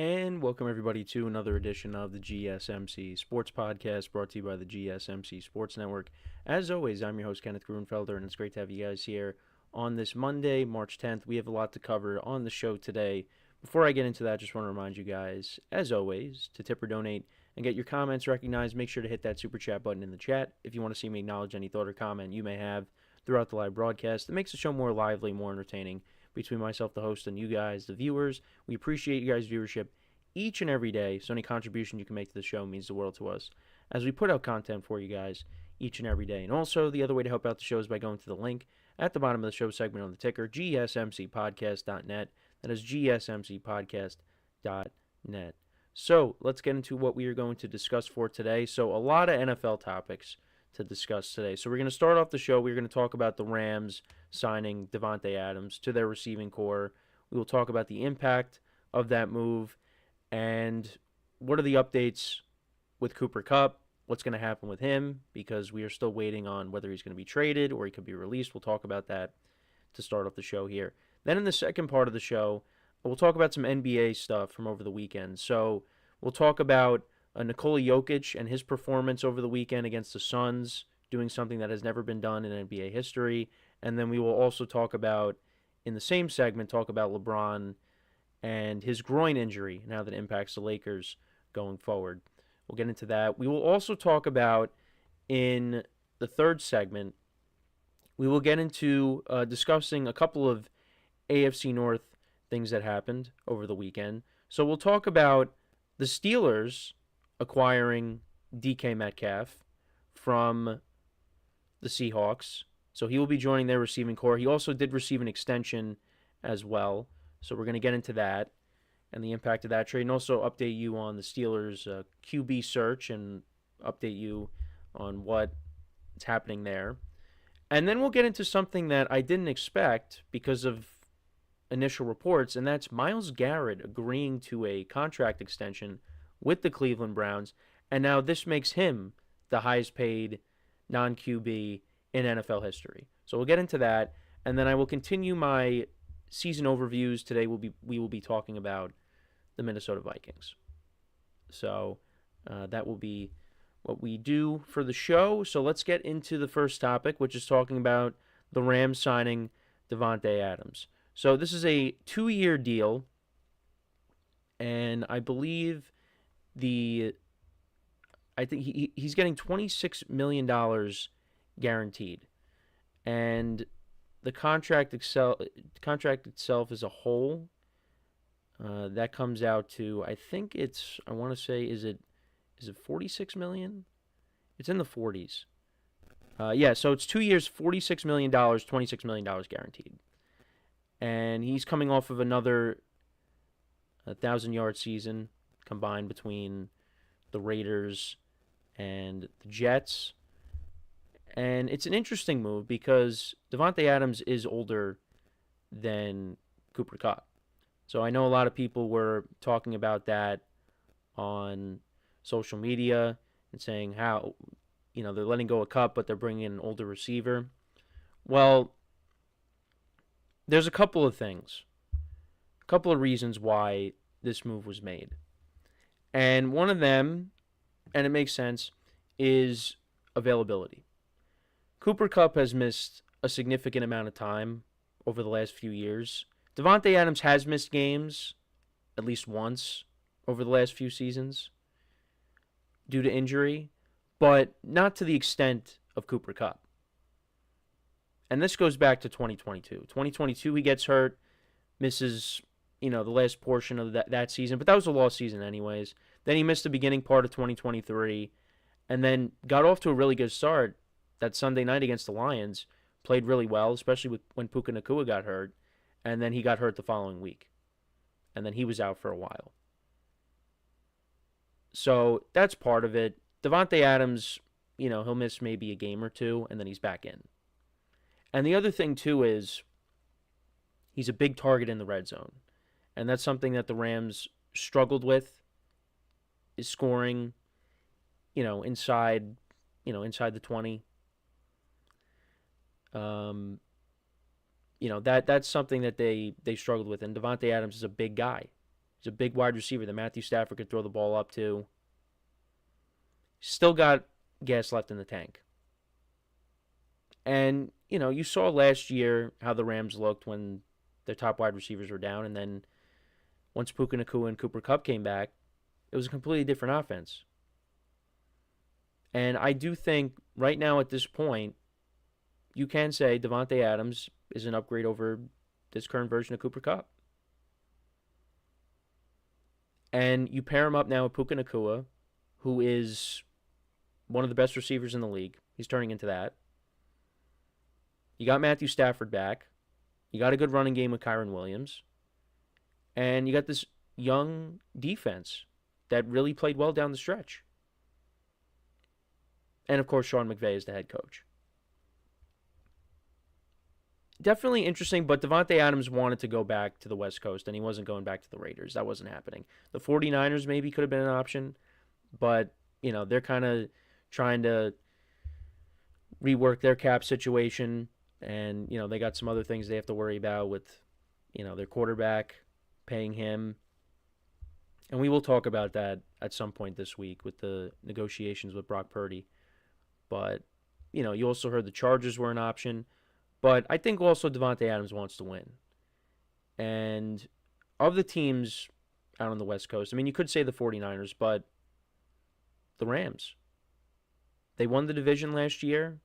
And welcome everybody to another edition of the GSMC Sports Podcast brought to you by the GSMC Sports Network. As always, I'm your host Kenneth Grunfelder, and it's great to have you guys here on this Monday, March 10th. We have a lot to cover on the show today. Before I get into that, I just want to remind you guys, as always, to tip or donate and get your comments recognized. Make sure to hit that super chat button in the chat if you want to see me acknowledge any thought or comment you may have throughout the live broadcast. It makes the show more lively, more entertaining between myself, the host, and you guys, the viewers. We appreciate you guys' viewership each and every day, so any contribution you can make to the show means the world to us as we put out content for you guys each and every day. And also, the other way to help out the show is by going to the link at the bottom of the show segment on the ticker, GSMCPodcast.net. That is GSMCPodcast.net. So, let's get into what we are going to discuss for today. So, a lot of NFL topics to discuss today. So, we're going to start off the show. We're going to talk about the Rams signing Davante Adams to their receiving core. We will talk about the impact of that move and what are the updates with Cooper Kupp, what's going to happen with him, because we are still waiting on whether he's going to be traded or he could be released. We'll talk about that to start off the show here. Then in the second part of the show, we'll talk about some NBA stuff from over the weekend. So we'll talk about Nikola Jokić and his performance over the weekend against the Suns, doing something that has never been done in NBA history. And then we will also talk about, in the same segment, talk about LeBron and his groin injury and how that impacts the Lakers going forward. We'll get into that. We will also talk about, in the third segment, we will get into discussing a couple of AFC North things that happened over the weekend. So we'll talk about the Steelers acquiring DK Metcalf from the Seahawks. So he will be joining their receiving core. He also did receive an extension as well. So we're going to get into that and the impact of that trade, and also update you on the Steelers' QB search and update you on what's happening there. And then we'll get into something that I didn't expect because of initial reports, and that's Myles Garrett agreeing to a contract extension with the Cleveland Browns, and now this makes him the highest paid non-QB in NFL history. So we'll get into that, and then I will continue my season overviews. Today we will be talking about the Minnesota Vikings. So that will be what we do for the show. So let's get into the first topic, which is talking about the Rams signing Davante Adams. So this is a 2-year deal, and I believe I think he's getting $26 million guaranteed, and the contract itself as a whole, that comes out to, I want to say, is it $46 million? It's in the 40s. So it's 2 years, $46 million, $26 million guaranteed. And he's coming off of another 1,000-yard season combined between the Raiders and the Jets. And it's an interesting move because Davante Adams is older than Cooper Kupp. So I know a lot of people were talking about that on social media and saying how, they're letting go of Kupp, but they're bringing in an older receiver. Well, there's a couple of things, a couple of reasons why this move was made. And one of them, and it makes sense, is availability. Cooper Kupp has missed a significant amount of time over the last few years. Davante Adams has missed games at least once over the last few seasons due to injury, but not to the extent of Cooper Kupp. And this goes back to 2022. 2022, he gets hurt, misses, the last portion of that season, but that was a lost season anyways. Then he missed the beginning part of 2023, and then got off to a really good start that Sunday night against the Lions, played really well, especially when Puka Nacua got hurt, and then he got hurt the following week. And then he was out for a while. So that's part of it. Davante Adams, he'll miss maybe a game or two, and then he's back in. And the other thing, too, is he's a big target in the red zone. And that's something that the Rams struggled with, is scoring, inside the 20. That's something that they struggled with, and Davante Adams is a big guy, He's a big wide receiver that Matthew Stafford could throw the ball up to. Still got gas left in the tank. And, you saw last year how the Rams looked when their top wide receivers were down. And then once Puka Nacua and Cooper Kupp came back, it was a completely different offense. And I do think right now at this point, you can say Davante Adams is an upgrade over this current version of Cooper Kupp. And you pair him up now with Puka Nacua, who is one of the best receivers in the league. He's turning into that. You got Matthew Stafford back. You got a good running game with Kyren Williams. And you got this young defense that really played well down the stretch. And, of course, Sean McVay is the head coach. Definitely interesting, but Davante Adams wanted to go back to the West Coast, and he wasn't going back to the Raiders. That wasn't happening. The 49ers maybe could have been an option, but, they're kind of trying to rework their cap situation, and, they got some other things they have to worry about with, their quarterback, paying him. And we will talk about that at some point this week with the negotiations with Brock Purdy. But, you also heard the Chargers were an option. But I think also Davante Adams wants to win. And of the teams out on the West Coast, you could say the 49ers, but the Rams. They won the division last year.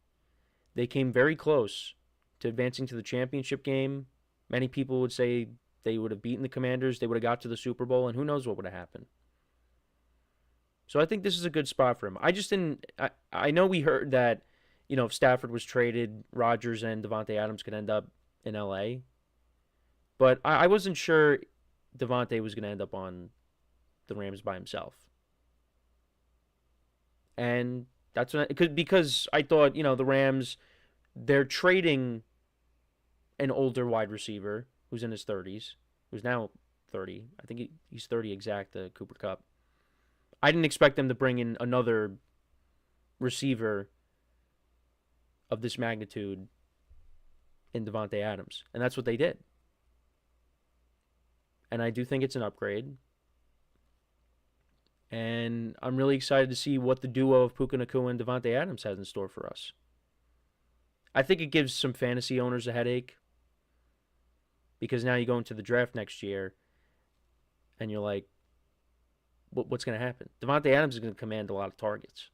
They came very close to advancing to the championship game. Many people would say they would have beaten the Commanders. They would have got to the Super Bowl, and who knows what would have happened. So I think this is a good spot for him. I know we heard that, if Stafford was traded, Rodgers and Davante Adams could end up in L.A. But I wasn't sure Davante was going to end up on the Rams by himself. And that's because I thought, the Rams, they're trading an older wide receiver who's in his 30s, who's now 30. I think he's 30 exact, Cooper Kupp. I didn't expect them to bring in another receiver of this magnitude in Davante Adams. And that's what they did. And I do think it's an upgrade. And I'm really excited to see what the duo of Puka Nacua and Davante Adams has in store for us. I think it gives some fantasy owners a headache. Because now you go into the draft next year and you're like, what's going to happen? Davante Adams is going to command a lot of targets.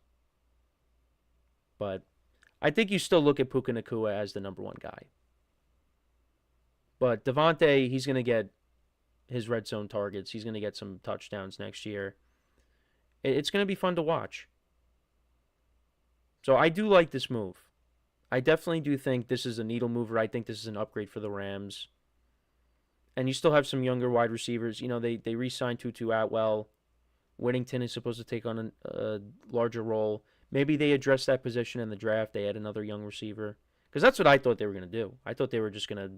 But I think you still look at Puka Nacua as the number one guy. But Davante, he's going to get his red zone targets. He's going to get some touchdowns next year. It's going to be fun to watch. So I do like this move. I definitely do think this is a needle mover. I think this is an upgrade for the Rams. And you still have some younger wide receivers. They re-signed Tutu Atwell. Whittington is supposed to take on a larger role. Maybe they address that position in the draft. They add another young receiver. Because that's what I thought they were going to do. I thought they were just going to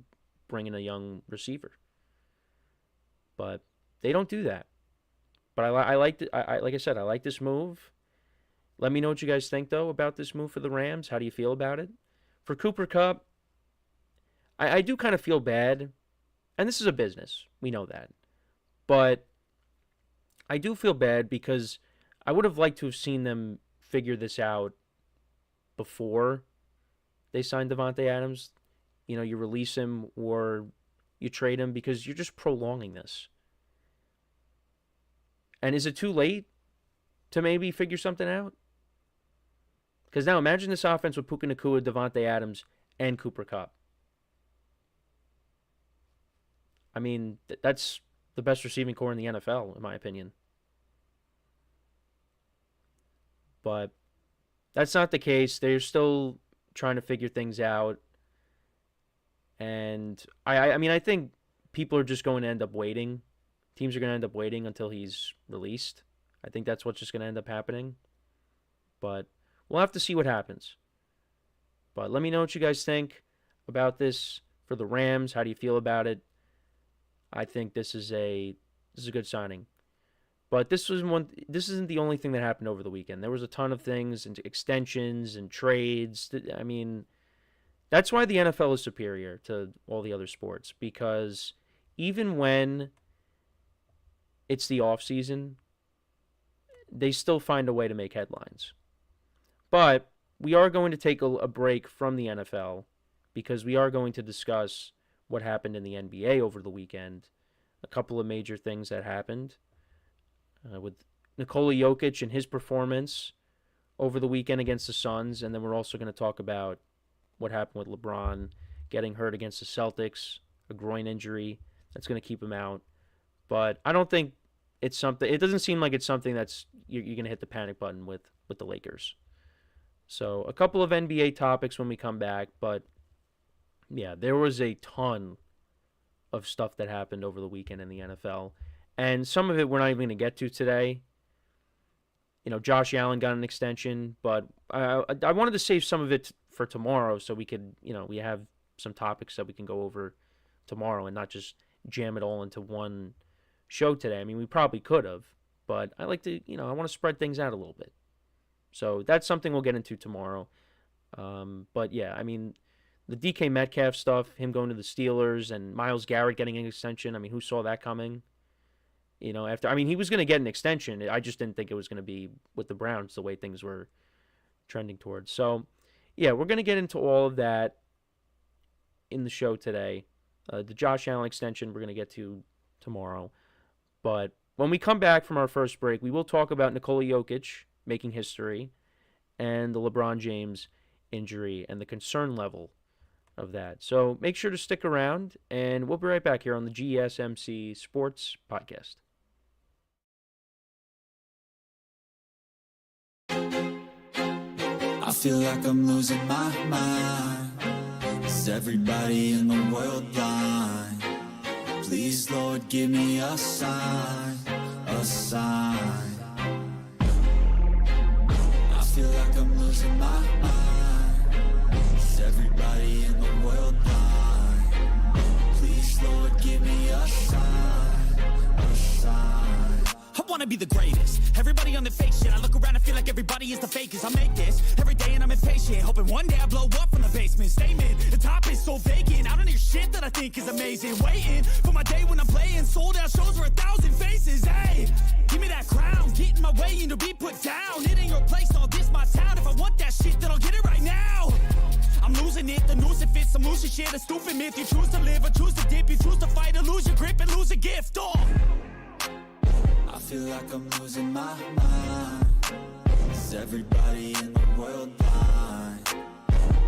bring in a young receiver. But they don't do that. But I like like I said, I like this move. Let me know what you guys think, though, about this move for the Rams. How do you feel about it? For Cooper Kupp, I do kind of feel bad. And this is a business. We know that. But I do feel bad because I would have liked to have seen them figure this out before they signed Davante Adams. You release him or you trade him because you're just prolonging this. And is it too late to maybe figure something out? Because now imagine this offense with Puka Nacua, Davante Adams, and Cooper Kupp. That's the best receiving core in the NFL, in my opinion. But that's not the case. They're still trying to figure things out. And I think people are just going to end up waiting. Teams are going to end up waiting until he's released. I think that's what's just going to end up happening. But we'll have to see what happens. But let me know what you guys think about this for the Rams. How do you feel about it? I think this is a good signing. But this isn't the only thing that happened over the weekend. There was a ton of things and extensions and trades. That's why the NFL is superior to all the other sports, because even when it's the off season, they still find a way to make headlines. But we are going to take a break from the NFL because we are going to discuss what happened in the NBA over the weekend. A couple of major things that happened with Nikola Jokić and his performance over the weekend against the Suns. And then we're also going to talk about what happened with LeBron getting hurt against the Celtics, a groin injury that's going to keep him out. But I don't think it's something, it doesn't seem like it's something that's, you're going to hit the panic button with the Lakers. So a couple of NBA topics when we come back, but yeah, there was a ton of stuff that happened over the weekend in the NFL. And some of it we're not even going to get to today. You know, Josh Allen got an extension, but I wanted to save some of it for tomorrow so we could, we have some topics that we can go over tomorrow and not just jam it all into one show today. I mean, we probably could have, but I like to, I want to spread things out a little bit. So that's something we'll get into tomorrow. But yeah, I mean, the DK Metcalf stuff, him going to the Steelers and Myles Garrett getting an extension. I mean, who saw that coming? He was going to get an extension. I just didn't think it was going to be with the Browns the way things were trending towards. So yeah, we're going to get into all of that in the show today. The Josh Allen extension we're going to get to tomorrow. But when we come back from our first break, we will talk about Nikola Jokić making history and the LeBron James injury and the concern level of that. So make sure to stick around, and we'll be right back here on the GSMC Sports Podcast. I feel like I'm losing my mind. Is everybody in the world blind? Please, Lord, give me a sign, a sign. I feel like I'm losing my mind. Is everybody in the world blind? Please, Lord, give me a sign, a sign. I wanna be the greatest. Everybody on the fake shit. I look around and feel like everybody is the fakest. I make this every day and I'm impatient, hoping one day I blow up from the basement. Statement, the top is so vacant. I don't hear shit that I think is amazing. Waiting for my day when I'm playing sold out shows for 1,000 faces. Hey, give me that crown, get in my way and to be put down. It ain't your place, all this my town. If I want that shit, then I'll get it right now. I'm losing it, the noose it fits, I'm losing shit. A stupid myth, you choose to live or choose to dip. You choose to fight or lose your grip and lose a gift. I feel like I'm losing my mind. Is everybody in the world blind?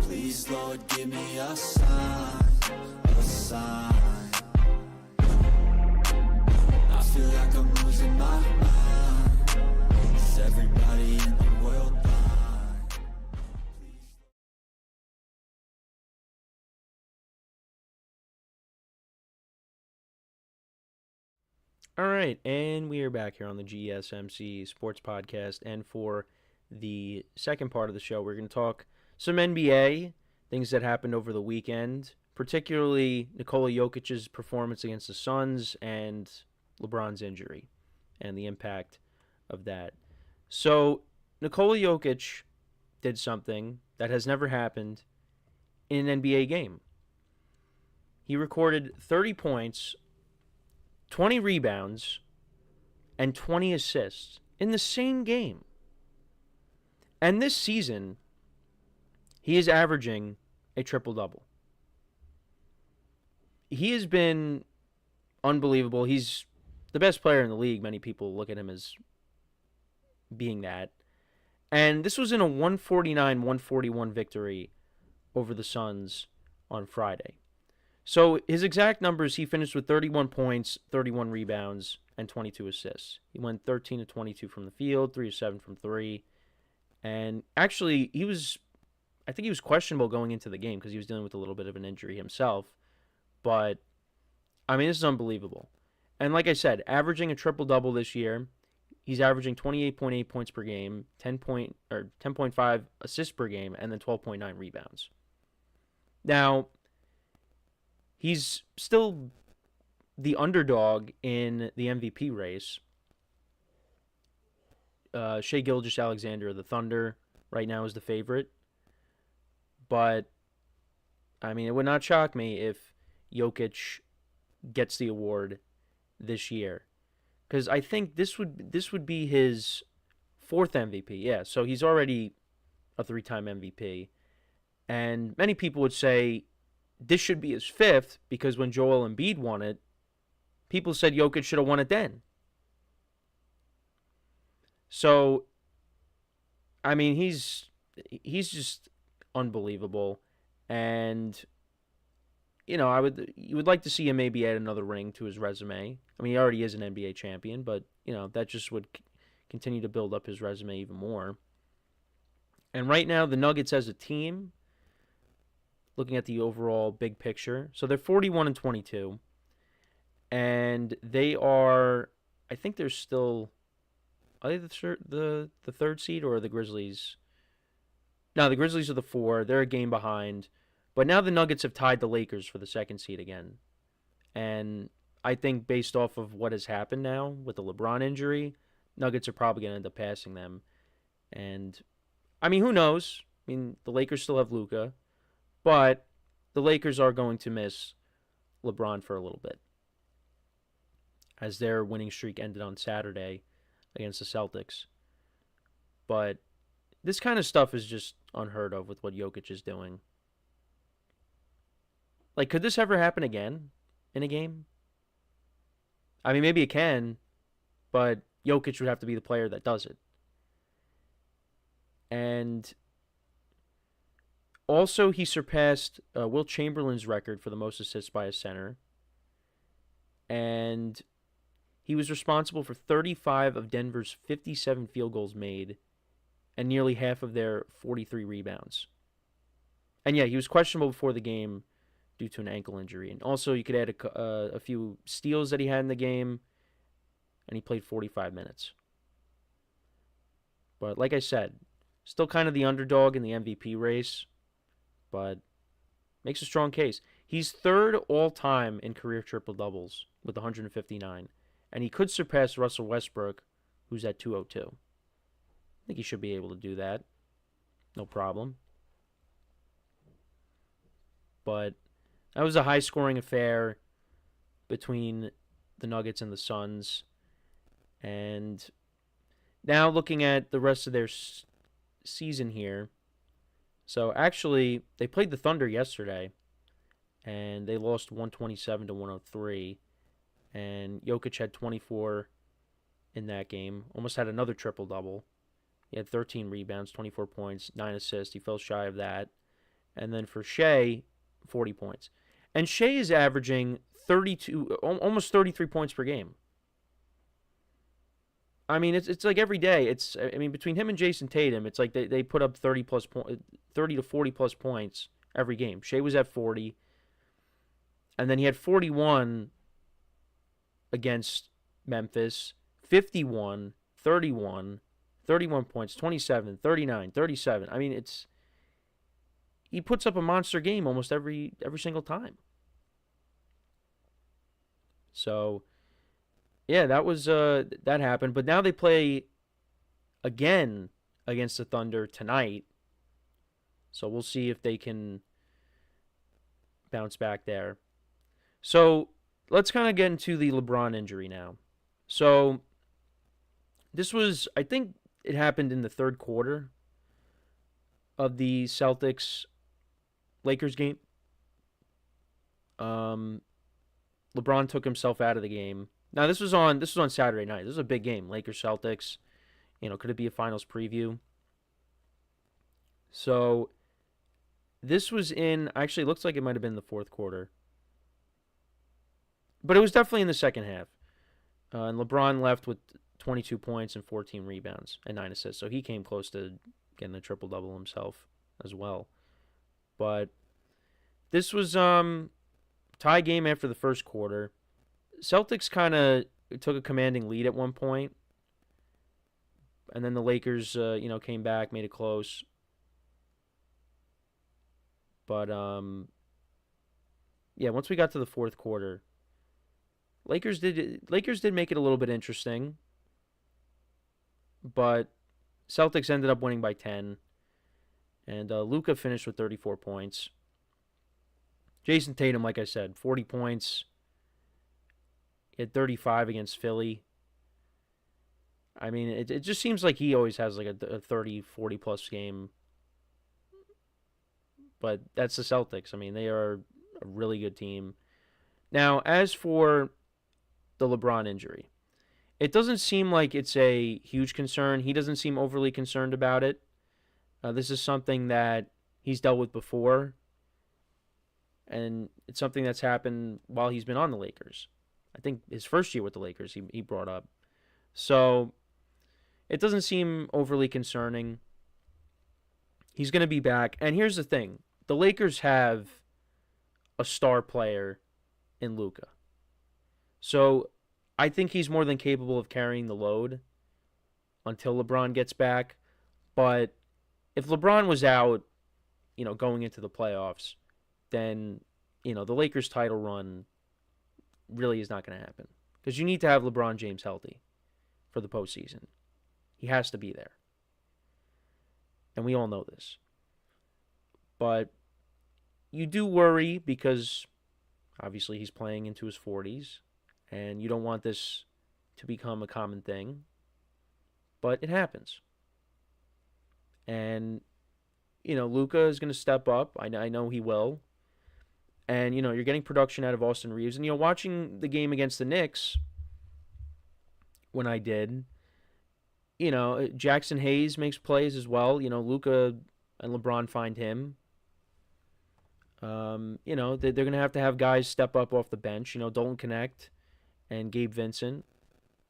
Please, Lord, give me a sign, a sign. I feel like I'm losing my mind. Is everybody in the world blind? All right, and we are back here on the GSMC Sports Podcast, and for the second part of the show, we're going to talk some NBA, things that happened over the weekend, particularly Nikola Jokic's performance against the Suns and LeBron's injury and the impact of that. So, Nikola Jokić did something that has never happened in an NBA game. He recorded 30 points, 20 rebounds, and 20 assists in the same game. And this season, he is averaging a triple-double. He has been unbelievable. He's the best player in the league. Many people look at him as being that. And this was in a 149-141 victory over the Suns on Friday. So his exact numbers, he finished with 31 points, 31 rebounds, and 22 assists. He went 13 of 22 from the field, 3 of 7 from 3. And actually, I think he was questionable going into the game because he was dealing with a little bit of an injury himself. But, I mean, this is unbelievable. And like I said, averaging a triple-double this year, he's averaging 28.8 points per game, 10.5 assists per game, and then 12.9 rebounds. Now, he's still the underdog in the MVP race. Shai Gilgeous-Alexander of the Thunder right now is the favorite. But, I mean, it would not shock me if Jokić gets the award this year. because I think this would be his fourth MVP. Yeah, so he's already a three-time MVP, and many people would say this should be his fifth because when Joel Embiid won it, people said Jokic should have won it then. So, I mean, he's just unbelievable, and you would like to see him maybe add another ring to his resume. I mean, he already is an NBA champion, but that just would continue to build up his resume even more. And right now, the Nuggets as a team, looking at the overall big picture, so they're 41-22, and they are, I think they're still, are they the third seed or are the Grizzlies? No, the Grizzlies are the 4. They're a game behind. But now the Nuggets have tied the Lakers for the second seed again. And I think based off of what has happened now with the LeBron injury, Nuggets are probably going to end up passing them. And, I mean, who knows? I mean, the Lakers still have Luka. But the Lakers are going to miss LeBron for a little bit, as their winning streak ended on Saturday against the Celtics. But this kind of stuff is just unheard of with what Jokic is doing. Like, could this ever happen again in a game? I mean, maybe it can, but Jokic would have to be the player that does it. And also, he surpassed Wilt Chamberlain's record for the most assists by a center. And he was responsible for 35 of Denver's 57 field goals made and nearly half of their 43 rebounds. And yeah, he was questionable before the game due to an ankle injury. And also, you could add a few steals that he had in the game, and he played 45 minutes. But like I said, still kind of the underdog in the MVP race, but makes a strong case. He's third all-time in career triple-doubles with 159, and he could surpass Russell Westbrook, who's at 202. I think he should be able to do that. No problem. But that was a high-scoring affair between the Nuggets and the Suns. And now looking at the rest of their season here. So actually, they played the Thunder yesterday, and they lost 127-103. And Jokic had 24 in that game. Almost had another triple-double. He had 13 rebounds, 24 points, 9 assists. He fell shy of that. And then for Shea, 40 points. And Shea is averaging almost 33 points per game. I mean, it's like every day. Between him and Jason Tatum, it's like they put up 30 to 40 plus points every game. Shea was at 40, and then he had 41 against Memphis, 51, 31, 31 points, 27, 39, 37. I mean, he puts up a monster game almost every single time. So, yeah, that happened. But now they play again against the Thunder tonight. So we'll see if they can bounce back there. So let's kind of get into the LeBron injury now. So this was, I think it happened in the third quarter of the Celtics-Lakers game. LeBron took himself out of the game. Now this was on Saturday night. This was a big game, Lakers-Celtics. Could it be a finals preview? So this was actually it looks like it might have been the fourth quarter. But it was definitely in the second half. And LeBron left with 22 points and 14 rebounds and 9 assists. So he came close to getting a triple-double himself as well. But this was tie game after the first quarter. Celtics kind of took a commanding lead at one point. And then the Lakers, came back, made it close. But, once we got to the fourth quarter, Lakers did make it a little bit interesting. But Celtics ended up winning by 10. And Luka finished with 34 points. Jason Tatum, like I said, 40 points. He had 35 against Philly. I mean, it just seems like he always has like a 30, 40 plus game. But that's the Celtics. I mean, they are a really good team. Now, as for the LeBron injury, it doesn't seem like it's a huge concern. He doesn't seem overly concerned about it. This is something that he's dealt with before, and it's something that's happened while he's been on the Lakers. I think his first year with the Lakers, he brought up. So it doesn't seem overly concerning. He's going to be back. And here's the thing. The Lakers have a star player in Luka. So I think he's more than capable of carrying the load until LeBron gets back. But if LeBron was out, going into the playoffs, then, the Lakers title run really is not going to happen. Because you need to have LeBron James healthy for the postseason. He has to be there. And we all know this. But you do worry because obviously he's playing into his 40s. And you don't want this to become a common thing. But it happens. And, Luka is going to step up. I know he will. And, you're getting production out of Austin Reeves. And, watching the game against the Knicks, when I did, Jackson Hayes makes plays as well. Luka and LeBron find him. They're going to have guys step up off the bench. Dalton Connect and Gabe Vincent,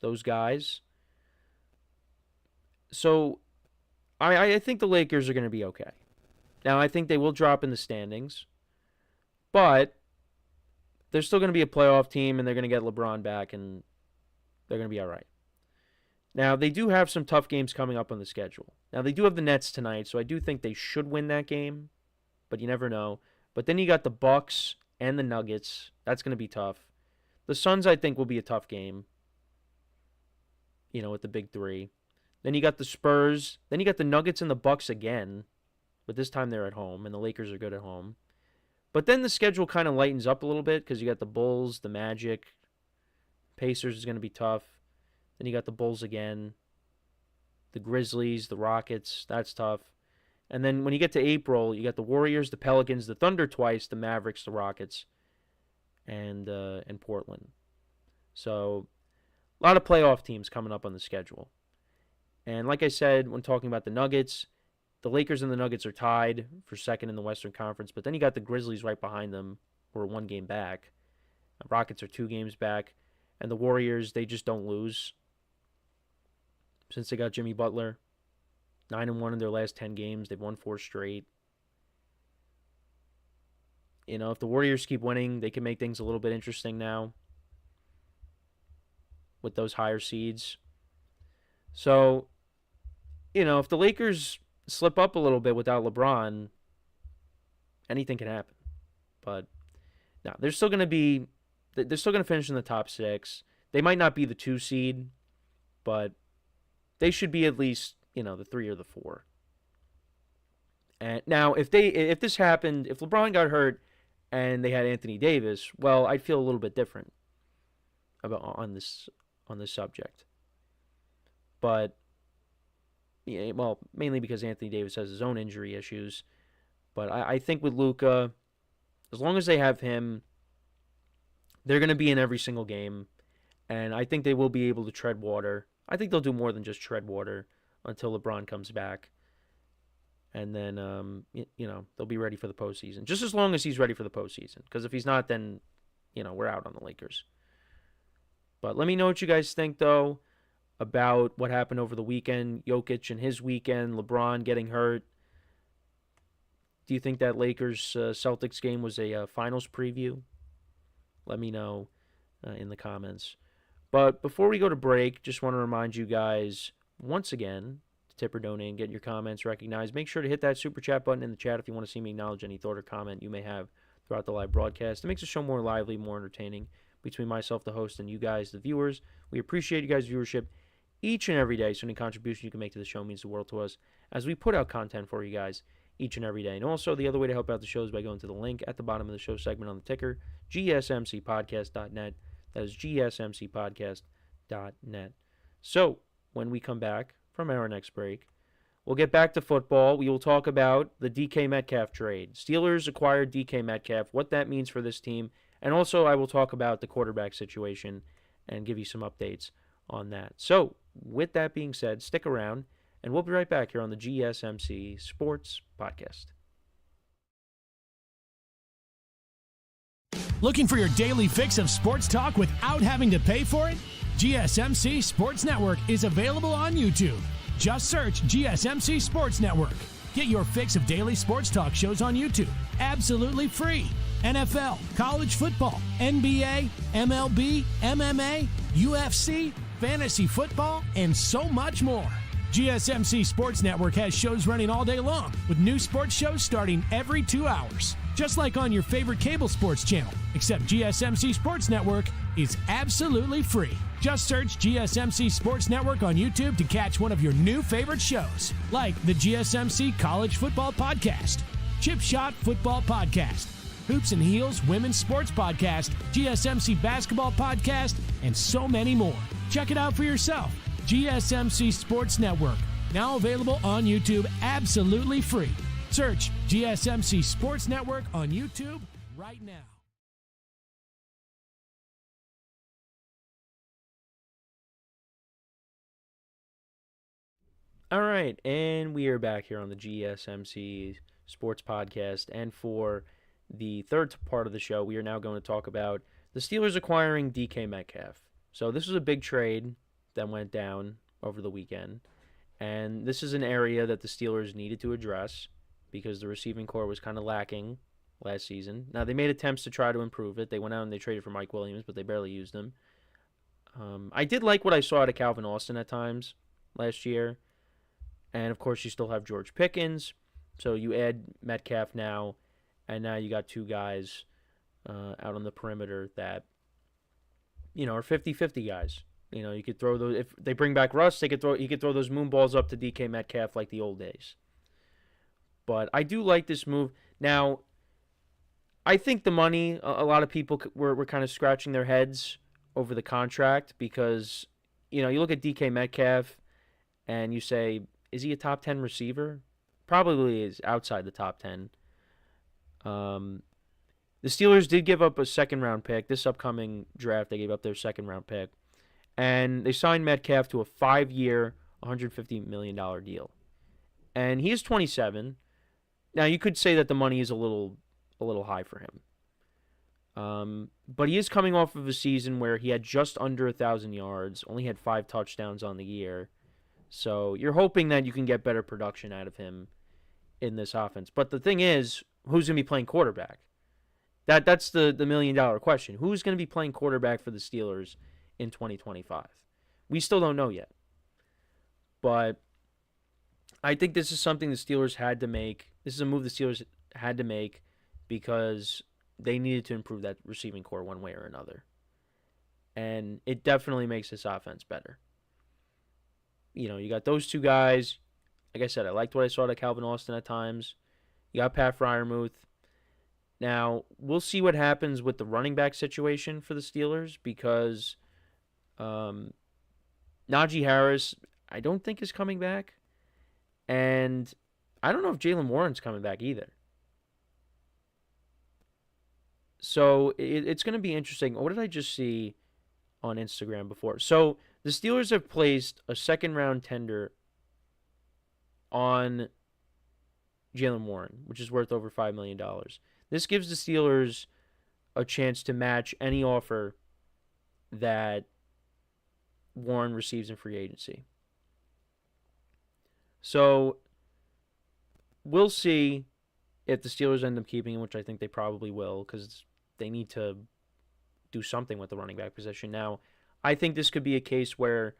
those guys. So I think the Lakers are going to be okay. Now, I think they will drop in the standings, but they're still going to be a playoff team, and they're going to get LeBron back, and they're going to be all right. Now, they do have some tough games coming up on the schedule. Now, they do have the Nets tonight, so I do think they should win that game, but you never know. But then you got the Bucks and the Nuggets. That's going to be tough. The Suns, I think, will be a tough game, with the big three. Then you got the Spurs. Then you got the Nuggets and the Bucks again, but this time they're at home, and the Lakers are good at home. But then the schedule kind of lightens up a little bit because you got the Bulls, the Magic. Pacers is going to be tough. Then you got the Bulls again. The Grizzlies, the Rockets. That's tough. And then when you get to April, you got the Warriors, the Pelicans, the Thunder twice, the Mavericks, the Rockets, and Portland. So a lot of playoff teams coming up on the schedule. And like I said, when talking about the Nuggets, the Lakers and the Nuggets are tied for second in the Western Conference, but then you got the Grizzlies right behind them, who are 1 game back. The Rockets are 2 games back. And the Warriors, they just don't lose since they got Jimmy Butler. 9-1 in their last 10 games. They've won 4 straight. If the Warriors keep winning, they can make things a little bit interesting now with those higher seeds. So, if the Lakers slip up a little bit without LeBron, anything can happen. But no, they're still going to finish in the top 6. They might not be the 2 seed, but they should be at least, the 3 or the 4. And now, if this happened, if LeBron got hurt and they had Anthony Davis, well, I'd feel a little bit different on this subject. But mainly because Anthony Davis has his own injury issues. But I think with Luka, as long as they have him, they're going to be in every single game. And I think they will be able to tread water. I think they'll do more than just tread water until LeBron comes back. And then, they'll be ready for the postseason. Just as long as he's ready for the postseason. Because if he's not, then, we're out on the Lakers. But let me know what you guys think, though, about what happened over the weekend. Jokić and his weekend, LeBron getting hurt. Do you think that Lakers-Celtics game was a finals preview? Let me know in the comments. But before we go to break, just want to remind you guys once again to tip or donate and get your comments recognized. Make sure to hit that super chat button in the chat if you want to see me acknowledge any thought or comment you may have throughout the live broadcast. It makes the show more lively, more entertaining between myself, the host, and you guys, the viewers. We appreciate you guys' viewership each and every day, so any contribution you can make to the show means the world to us as we put out content for you guys each and every day. And also, the other way to help out the show is by going to the link at the bottom of the show segment on the ticker, GSMCPodcast.net. That is GSMCPodcast.net. So, when we come back from our next break. We'll get back to football. We will talk about the DK Metcalf trade. Steelers acquired DK Metcalf, what that means for this team, and also I will talk about the quarterback situation and give you some updates on that. So, with that being said, stick around, and we'll be right back here on the GSMC Sports Podcast. Looking for your daily fix of sports talk without having to pay for it? GSMC Sports Network is available on YouTube. Just search GSMC Sports Network. Get your fix of daily sports talk shows on YouTube, absolutely free. NFL, college football, NBA, MLB, MMA, UFC, fantasy football, and so much more. GSMC Sports Network has shows running all day long, with new sports shows starting every 2 hours. Just like on your favorite cable sports channel, except GSMC Sports Network is absolutely free. Just search GSMC Sports Network on YouTube to catch one of your new favorite shows, like the GSMC College Football Podcast, Chip Shot Football Podcast, Hoops and Heels Women's Sports Podcast, GSMC Basketball Podcast, and so many more. Check it out for yourself. GSMC Sports Network, now available on YouTube absolutely free. Search GSMC Sports Network on YouTube right now. All right, and we are back here on the GSMC Sports Podcast, and for the third part of the show, we are now going to talk about the Steelers acquiring DK Metcalf. So this was a big trade that went down over the weekend, and this is an area that the Steelers needed to address because the receiving core was kind of lacking last season. Now, they made attempts to try to improve it. They went out and they traded for Mike Williams, but they barely used him. I did like what I saw out of Calvin Austin at times last year. And, of course, you still have George Pickens. So you add Metcalf now, and now you got two guys out on the perimeter that, are 50-50 guys. You could throw those. If they bring back Russ, he could throw those moon balls up to DK Metcalf like the old days. But I do like this move. Now, I think the money, a lot of people were kind of scratching their heads over the contract because, you look at DK Metcalf and you say, is he a top 10 receiver? Probably is outside the top 10. The Steelers did give up a second-round pick. This upcoming draft, they gave up their second-round pick. And they signed Metcalf to a 5-year, $150 million deal. And he is 27. Now, you could say that the money is a little high for him. But he is coming off of a season where he had just under 1,000 yards, only had 5 touchdowns on the year. So you're hoping that you can get better production out of him in this offense. But the thing is, who's going to be playing quarterback? That's the $1 million question. Who's going to be playing quarterback for the Steelers in 2025? We still don't know yet. But I think this is something the Steelers had to make. This is a move the Steelers had to make because they needed to improve that receiving core one way or another. And it definitely makes this offense better. You got those two guys. Like I said, I liked what I saw out of Calvin Austin at times. You got Pat Freiermuth. Now, we'll see what happens with the running back situation for the Steelers because Najee Harris, I don't think is coming back. And I don't know if Jaylen Warren's coming back either. So it's going to be interesting. What did I just see on Instagram before? So the Steelers have placed a second-round tender on Jaylen Warren, which is worth over $5 million. This gives the Steelers a chance to match any offer that Warren receives in free agency. So we'll see if the Steelers end up keeping him, which I think they probably will because they need to do something with the running back position. Now, I think this could be a case where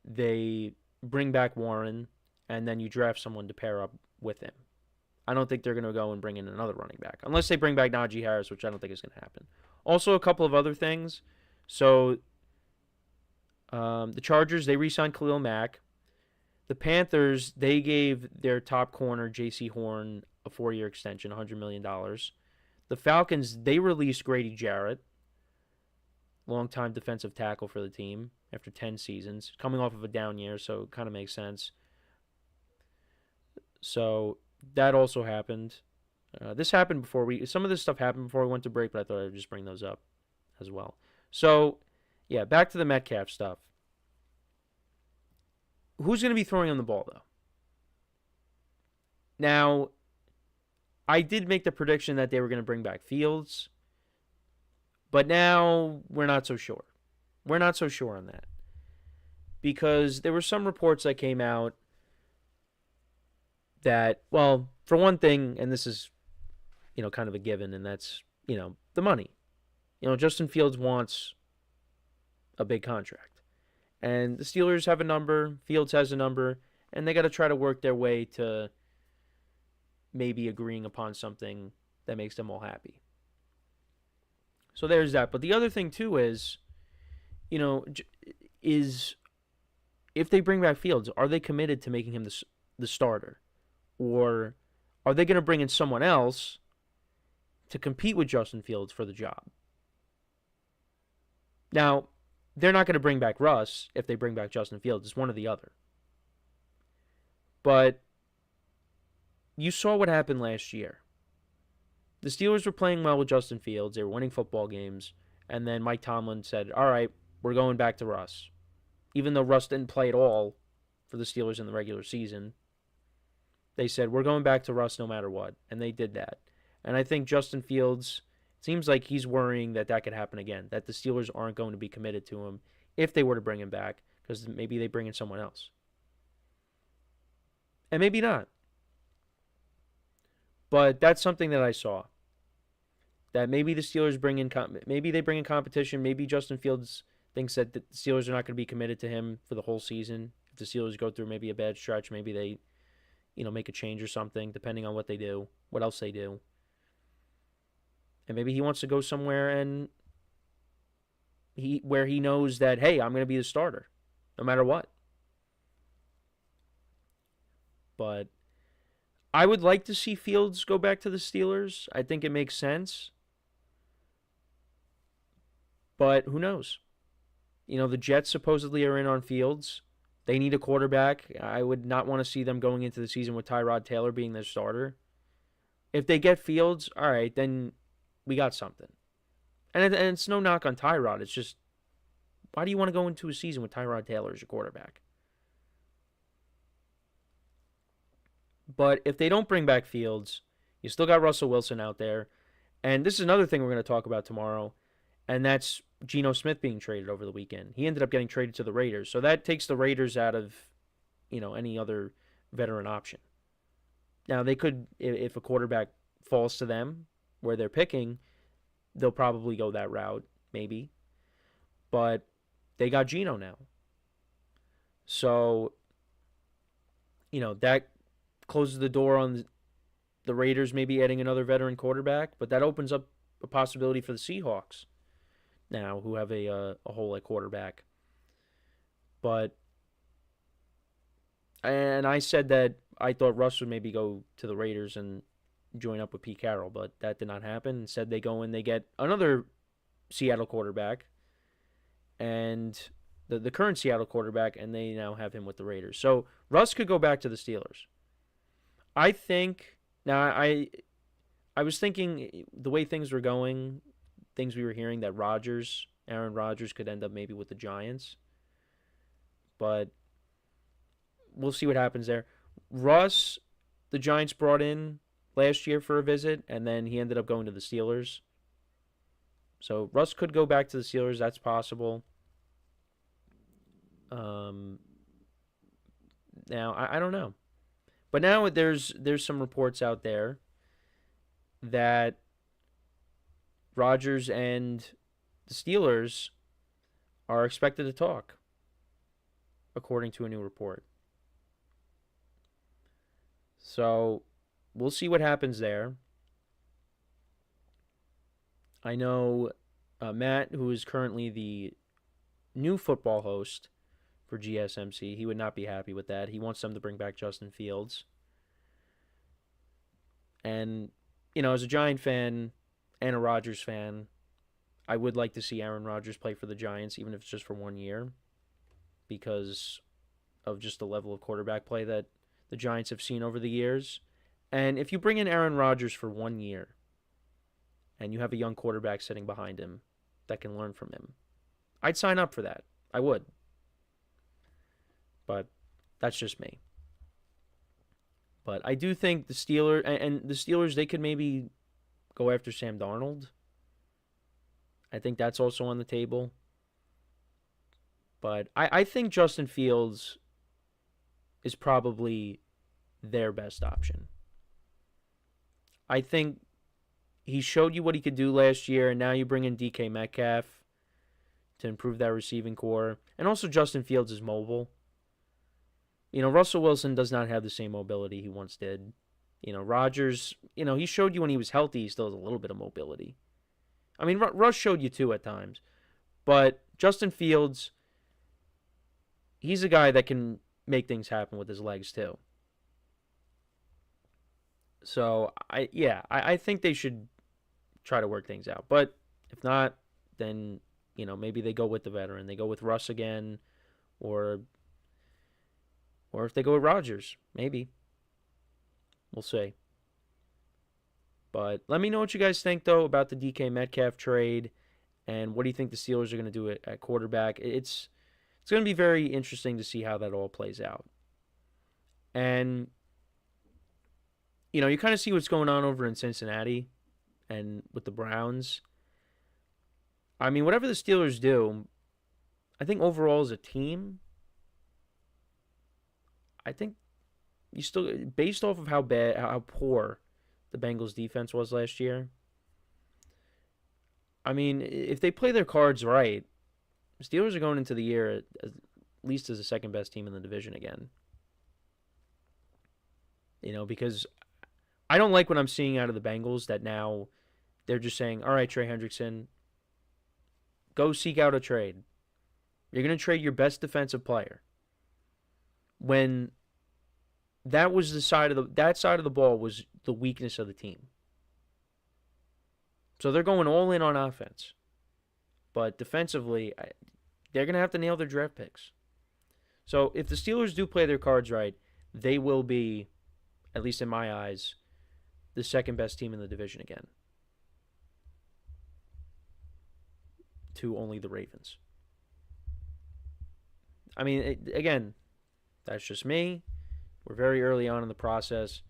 they bring back Warren and then you draft someone to pair up with him. I don't think they're going to go and bring in another running back unless they bring back Najee Harris, which I don't think is going to happen. Also, a couple of other things. So, the Chargers, they re-signed Khalil Mack. The Panthers, they gave their top corner, J.C. Horn, a 4-year extension, $100 million. The Falcons, they released Grady Jarrett, longtime defensive tackle for the team. after 10 seasons, coming off of a down year, so it kind of makes sense. So that also happened. This happened before some of this stuff happened before we went to break, but I thought I'd just bring those up as well. So, yeah, back to the Metcalf stuff. Who's going to be throwing on the ball, though? Now, I did make the prediction that they were going to bring back Fields, but now we're not so sure. We're not so sure on that. Because there were some reports that came out that, well, for one thing, and this is, kind of a given, and that's, the money. Justin Fields wants a big contract. And the Steelers have a number, Fields has a number, and they got to try to work their way to maybe agreeing upon something that makes them all happy. So there's that. But the other thing, too, is if they bring back Fields, are they committed to making him the starter? Or are they going to bring in someone else to compete with Justin Fields for the job? Now, they're not going to bring back Russ if they bring back Justin Fields. It's one or the other. But you saw what happened last year. The Steelers were playing well with Justin Fields. They were winning football games. And then Mike Tomlin said, all right, we're going back to Russ. Even though Russ didn't play at all for the Steelers in the regular season, they said, we're going back to Russ no matter what. And they did that. And I think Justin Fields, it seems like he's worrying that could happen again, that the Steelers aren't going to be committed to him if they were to bring him back, because maybe they bring in someone else. And maybe not. But that's something that I saw. That maybe the Steelers bring in competition. Maybe Justin Fields thinks that the Steelers are not going to be committed to him for the whole season. If the Steelers go through maybe a bad stretch, maybe they, make a change or something, depending on what they do, what else they do. And maybe he wants to go somewhere where he knows that, hey, I'm going to be the starter, no matter what. But I would like to see Fields go back to the Steelers. I think it makes sense. But who knows? The Jets supposedly are in on Fields. They need a quarterback. I would not want to see them going into the season with Tyrod Taylor being their starter. If they get Fields, all right, then we got something. And it's no knock on Tyrod. It's just, why do you want to go into a season with Tyrod Taylor as your quarterback? But if they don't bring back Fields, you still got Russell Wilson out there. And this is another thing we're going to talk about tomorrow, and that's Geno Smith being traded over the weekend. He ended up getting traded to the Raiders. So that takes the Raiders out of, any other veteran option. Now, they could, if a quarterback falls to them where they're picking, they'll probably go that route, maybe. But they got Geno now. So, that closes the door on the Raiders maybe adding another veteran quarterback, but that opens up a possibility for the Seahawks now, who have a hole at quarterback. And I said that I thought Russ would maybe go to the Raiders and join up with Pete Carroll, but that did not happen. Instead, they go and they get another Seattle quarterback, and the current Seattle quarterback, and they now have him with the Raiders. So Russ could go back to the Steelers. I think, now I was thinking the way things were going, things we were hearing, that Aaron Rodgers could end up maybe with the Giants. But we'll see what happens there. Russ, the Giants brought in last year for a visit, and then he ended up going to the Steelers. So Russ could go back to the Steelers. That's possible. Now, I don't know. But now there's some reports out there that Rodgers and the Steelers are expected to talk, according to a new report. So we'll see what happens there. I know Matt, who is currently the new football host for GSMC, he would not be happy with that. He wants them to bring back Justin Fields. And, as a Giant fan and a Rodgers fan, I would like to see Aaron Rodgers play for the Giants, even if it's just for 1 year. because of just the level of quarterback play that the Giants have seen over the years. And if you bring in Aaron Rodgers for 1 year and you have a young quarterback sitting behind him that can learn from him, I'd sign up for that. I would. But that's just me. But I do think the Steelers, and the Steelers, they could maybe go after Sam Darnold. I think that's also on the table. But I think Justin Fields is probably their best option. I think he showed you what he could do last year, and now you bring in DK Metcalf to improve that receiving core. And also Justin Fields is mobile. Russell Wilson does not have the same mobility he once did. Rodgers, he showed you when he was healthy, he still has a little bit of mobility. I mean, Russ showed you too at times. But Justin Fields, he's a guy that can make things happen with his legs too. So, I think they should try to work things out. But if not, then, maybe they go with the veteran. They go with Russ again, or if they go with Rodgers, maybe. We'll see. But let me know what you guys think, though, about the DK Metcalf trade, and what do you think the Steelers are going to do at quarterback. It's going to be very interesting to see how that all plays out. And, you kind of see what's going on over in Cincinnati and with the Browns. I mean, whatever the Steelers do, I think overall as a team, I think you still, based off of how poor the Bengals defense was last year, I mean, if they play their cards right, the Steelers are going into the year at least as the second best team in the division again. Because I don't like what I'm seeing out of the Bengals, that now they're just saying, all right, Trey Hendrickson, go seek out a trade. You're going to trade your best defensive player. When that was that side of the ball was the weakness of the team. So they're going all in on offense. But defensively, they're going to have to nail their draft picks. So if the Steelers do play their cards right, they will be, at least in my eyes, the second best team in the division again. To only the Ravens. I mean, again, that's just me. We're very early on in the process,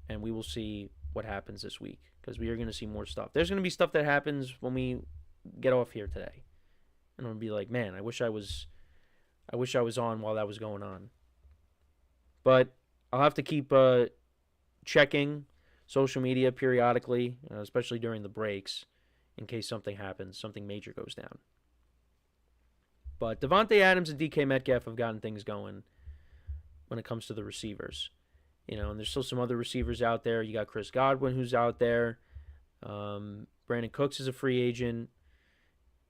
and we will see what happens this week, because we are going to see more stuff. There's going to be stuff that happens when we get off here today, and I'll be like, man, I wish I was on while that was going on. But I'll have to keep checking social media periodically, especially during the breaks, in case something happens, something major goes down. But Davante Adams and DK Metcalf have gotten things going when it comes to the receivers. And there's still some other receivers out there. You got Chris Godwin, who's out there. Brandon Cooks is a free agent.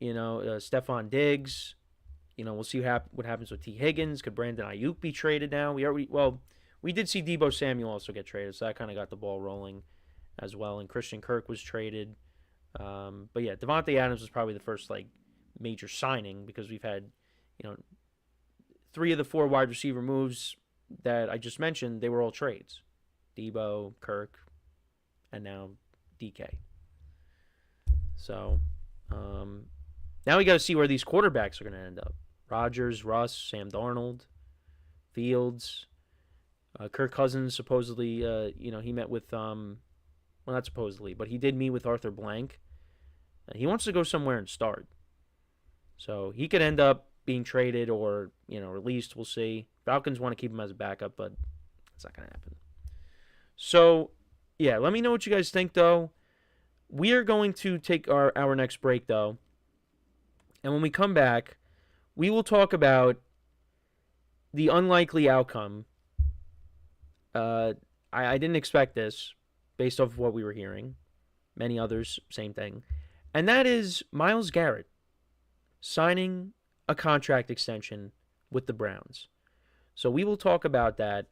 Stephon Diggs. We'll see what happens with T. Higgins. Could Brandon Ayuk be traded now? We did see Deebo Samuel also get traded, so that kind of got the ball rolling as well. And Christian Kirk was traded. But yeah, Davante Adams was probably the first major signing, because we've had 3 of the 4 wide receiver moves that I just mentioned, they were all trades. Deebo, Kirk, and now DK. So now we got to see where these quarterbacks are going to end up. Rodgers, Russ, Sam Darnold, Fields, Kirk Cousins supposedly, he met with, well, not supposedly, but he did meet with Arthur Blank. He wants to go somewhere and start. So he could end up being traded or, released. We'll see. Falcons want to keep him as a backup, but it's not going to happen. So, yeah, let me know what you guys think, though. We are going to take our next break, though. And when we come back, we will talk about the unlikely outcome. I didn't expect this based off of what we were hearing. Many others, same thing. And that is Myles Garrett signing a contract extension with the Browns. So we will talk about that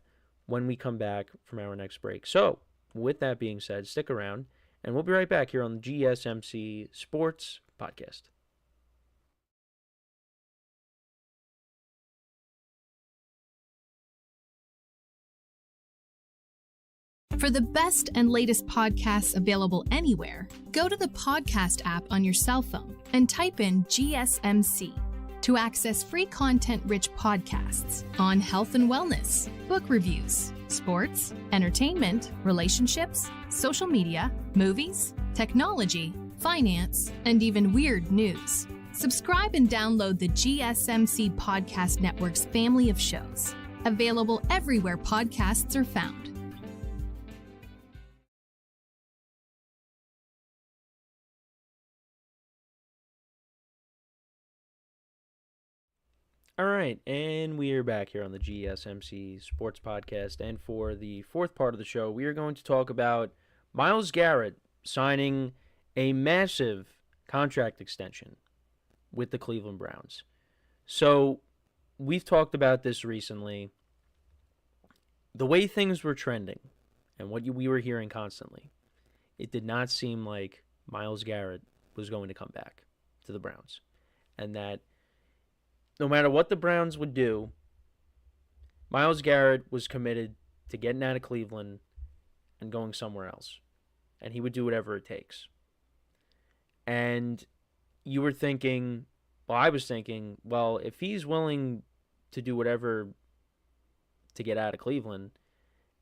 when we come back from our next break. So, with that being said, stick around, and we'll be right back here on the GSMC Sports Podcast. For the best and latest podcasts available anywhere, go to the podcast app on your cell phone and type in GSMC to access free content-rich podcasts on health and wellness, book reviews, sports, entertainment, relationships, social media, movies, technology, finance, and even weird news. Subscribe and download the GSMC Podcast Network's family of shows, available everywhere podcasts are found. All right, and we are back here on the GSMC Sports Podcast, and for the fourth part of the show, we are going to talk about Myles Garrett signing a massive contract extension with the Cleveland Browns. So, we've talked about this recently. The way things were trending, and what we were hearing constantly, it did not seem like Myles Garrett was going to come back to the Browns, and that no matter what the Browns would do, Myles Garrett was committed to getting out of Cleveland and going somewhere else. And he would do whatever it takes. And you were thinking, well, I was thinking, well, if he's willing to do whatever to get out of Cleveland,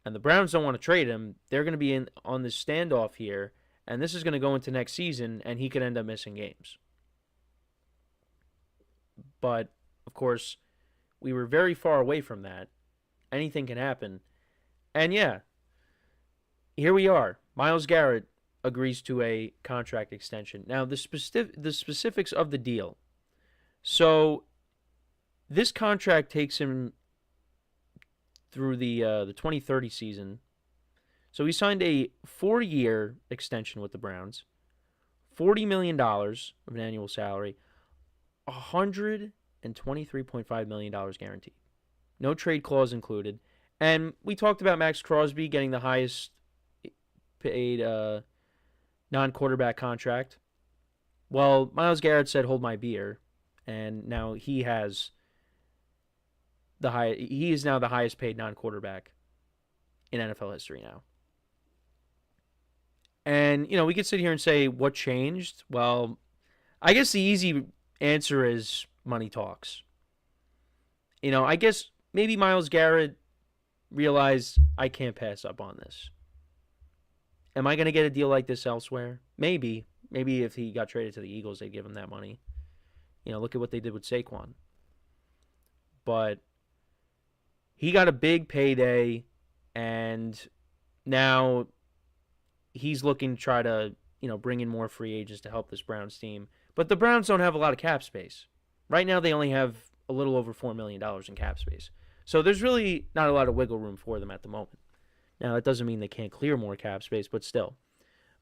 and the Browns don't want to trade him, they're going to be on this standoff here, and this is going to go into next season, and he could end up missing games. But of course, we were very far away from that. Anything can happen. And yeah, here we are. Myles Garrett agrees to a contract extension. Now, the specifics of the deal. So, this contract takes him through the 2030 season. So, he signed a 4-year extension with the Browns. $40 million of an annual salary. $123.5 million guaranteed. No trade clause included. And we talked about Max Crosby getting the highest paid non-quarterback contract. Well, Myles Garrett said, hold my beer. And now he is now the highest paid non-quarterback in NFL history now. And, we could sit here and say, what changed? Well, I guess the easy answer is money talks. I guess maybe Myles Garrett realized I can't pass up on this. Am I going to get a deal like this elsewhere? Maybe. Maybe if he got traded to the Eagles, they'd give him that money. Look at what they did with Saquon. But he got a big payday, and now he's looking to try to, bring in more free agents to help this Browns team. But the Browns don't have a lot of cap space. Right now, they only have a little over $4 million in cap space. So there's really not a lot of wiggle room for them at the moment. Now, that doesn't mean they can't clear more cap space, but still.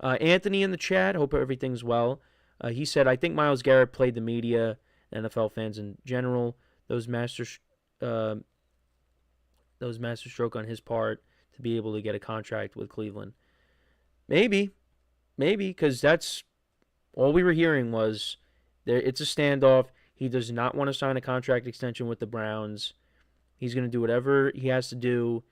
Anthony in the chat, hope everything's well. He said, I think Myles Garrett played the media, NFL fans in general, those masterstroke on his part to be able to get a contract with Cleveland. Maybe, because that's all we were hearing was it's a standoff. He does not want to sign a contract extension with the Browns. He's going to do whatever he has to do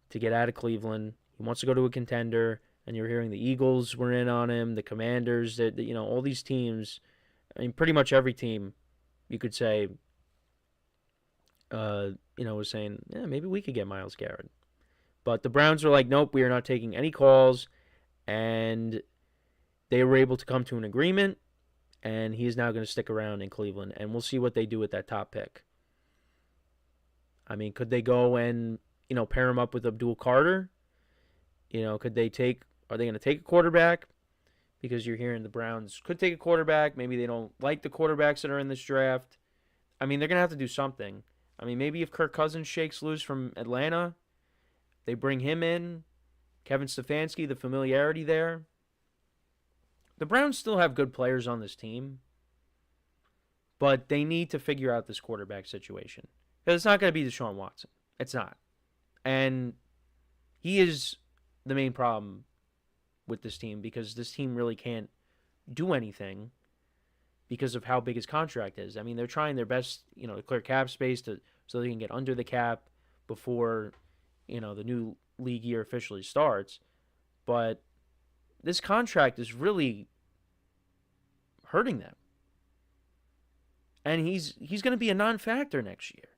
to get out of Cleveland. He wants to go to a contender, and you're hearing the Eagles were in on him, the Commanders, all these teams. I mean, pretty much every team, you could say, was saying, yeah, maybe we could get Myles Garrett. But the Browns were like, nope, we are not taking any calls, and they were able to come to an agreement, and he is now going to stick around in Cleveland, and we'll see what they do with that top pick. I mean, could they go and, pair him up with Abdul Carter? Are they going to take a quarterback? Because you're hearing the Browns could take a quarterback. Maybe they don't like the quarterbacks that are in this draft. I mean, they're going to have to do something. I mean, maybe if Kirk Cousins shakes loose from Atlanta, they bring him in. Kevin Stefanski, the familiarity there. The Browns still have good players on this team, but they need to figure out this quarterback situation. Because it's not going to be Deshaun Watson. It's not. And he is the main problem with this team because this team really can't do anything because of how big his contract is. I mean, they're trying their best, to clear cap space so they can get under the cap before, the new league year officially starts. But this contract is really hurting them. And he's going to be a non-factor next year.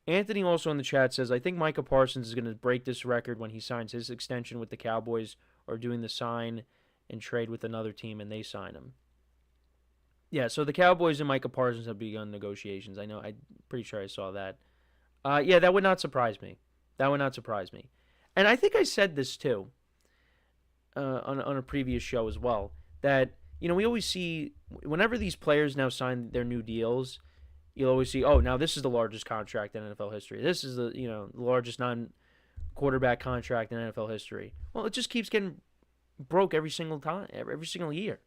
Anthony also in the chat says, I think Micah Parsons is going to break this record when he signs his extension with the Cowboys or doing the sign and trade with another team and they sign him. Yeah, so the Cowboys and Micah Parsons have begun negotiations. I know, I'm pretty sure I saw that. Yeah, that would not surprise me. That would not surprise me. And I think I said this too on a previous show as well, that, you know, we always see, whenever these players now sign their new deals, you'll always see, oh, now this is the largest contract in NFL history. This is the, you know, the largest non-quarterback contract in NFL history. Well, it just keeps getting broke every single time, every single year.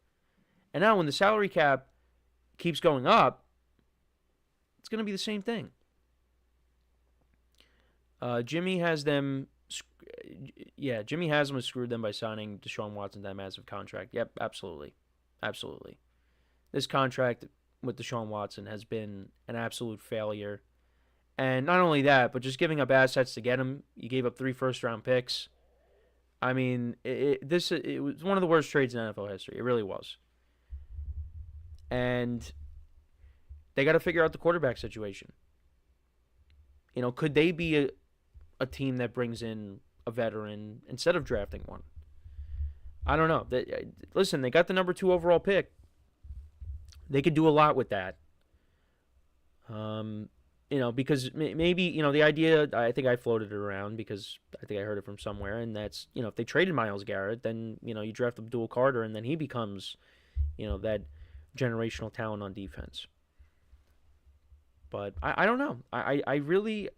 And now when the salary cap keeps going up, it's going to be the same thing. Jimmy Haslam has screwed them by signing Deshaun Watson to that massive contract. Yep, absolutely. Absolutely. This contract with Deshaun Watson has been an absolute failure. And not only that, but just giving up assets to get him. You gave up 3 first-round picks. I mean, it was one of the worst trades in NFL history. It really was. And they got to figure out the quarterback situation. You know, could they be a team that brings in a veteran instead of drafting one? I don't know. Listen, they got the number 2 overall pick. They could do a lot with that. You know, because maybe, you know, the idea, I think I floated it around because I think I heard it from somewhere, and that's, you know, if they traded Myles Garrett, then, you know, you draft Abdul Carter, and then he becomes, you know, that generational talent on defense. But I don't know. I really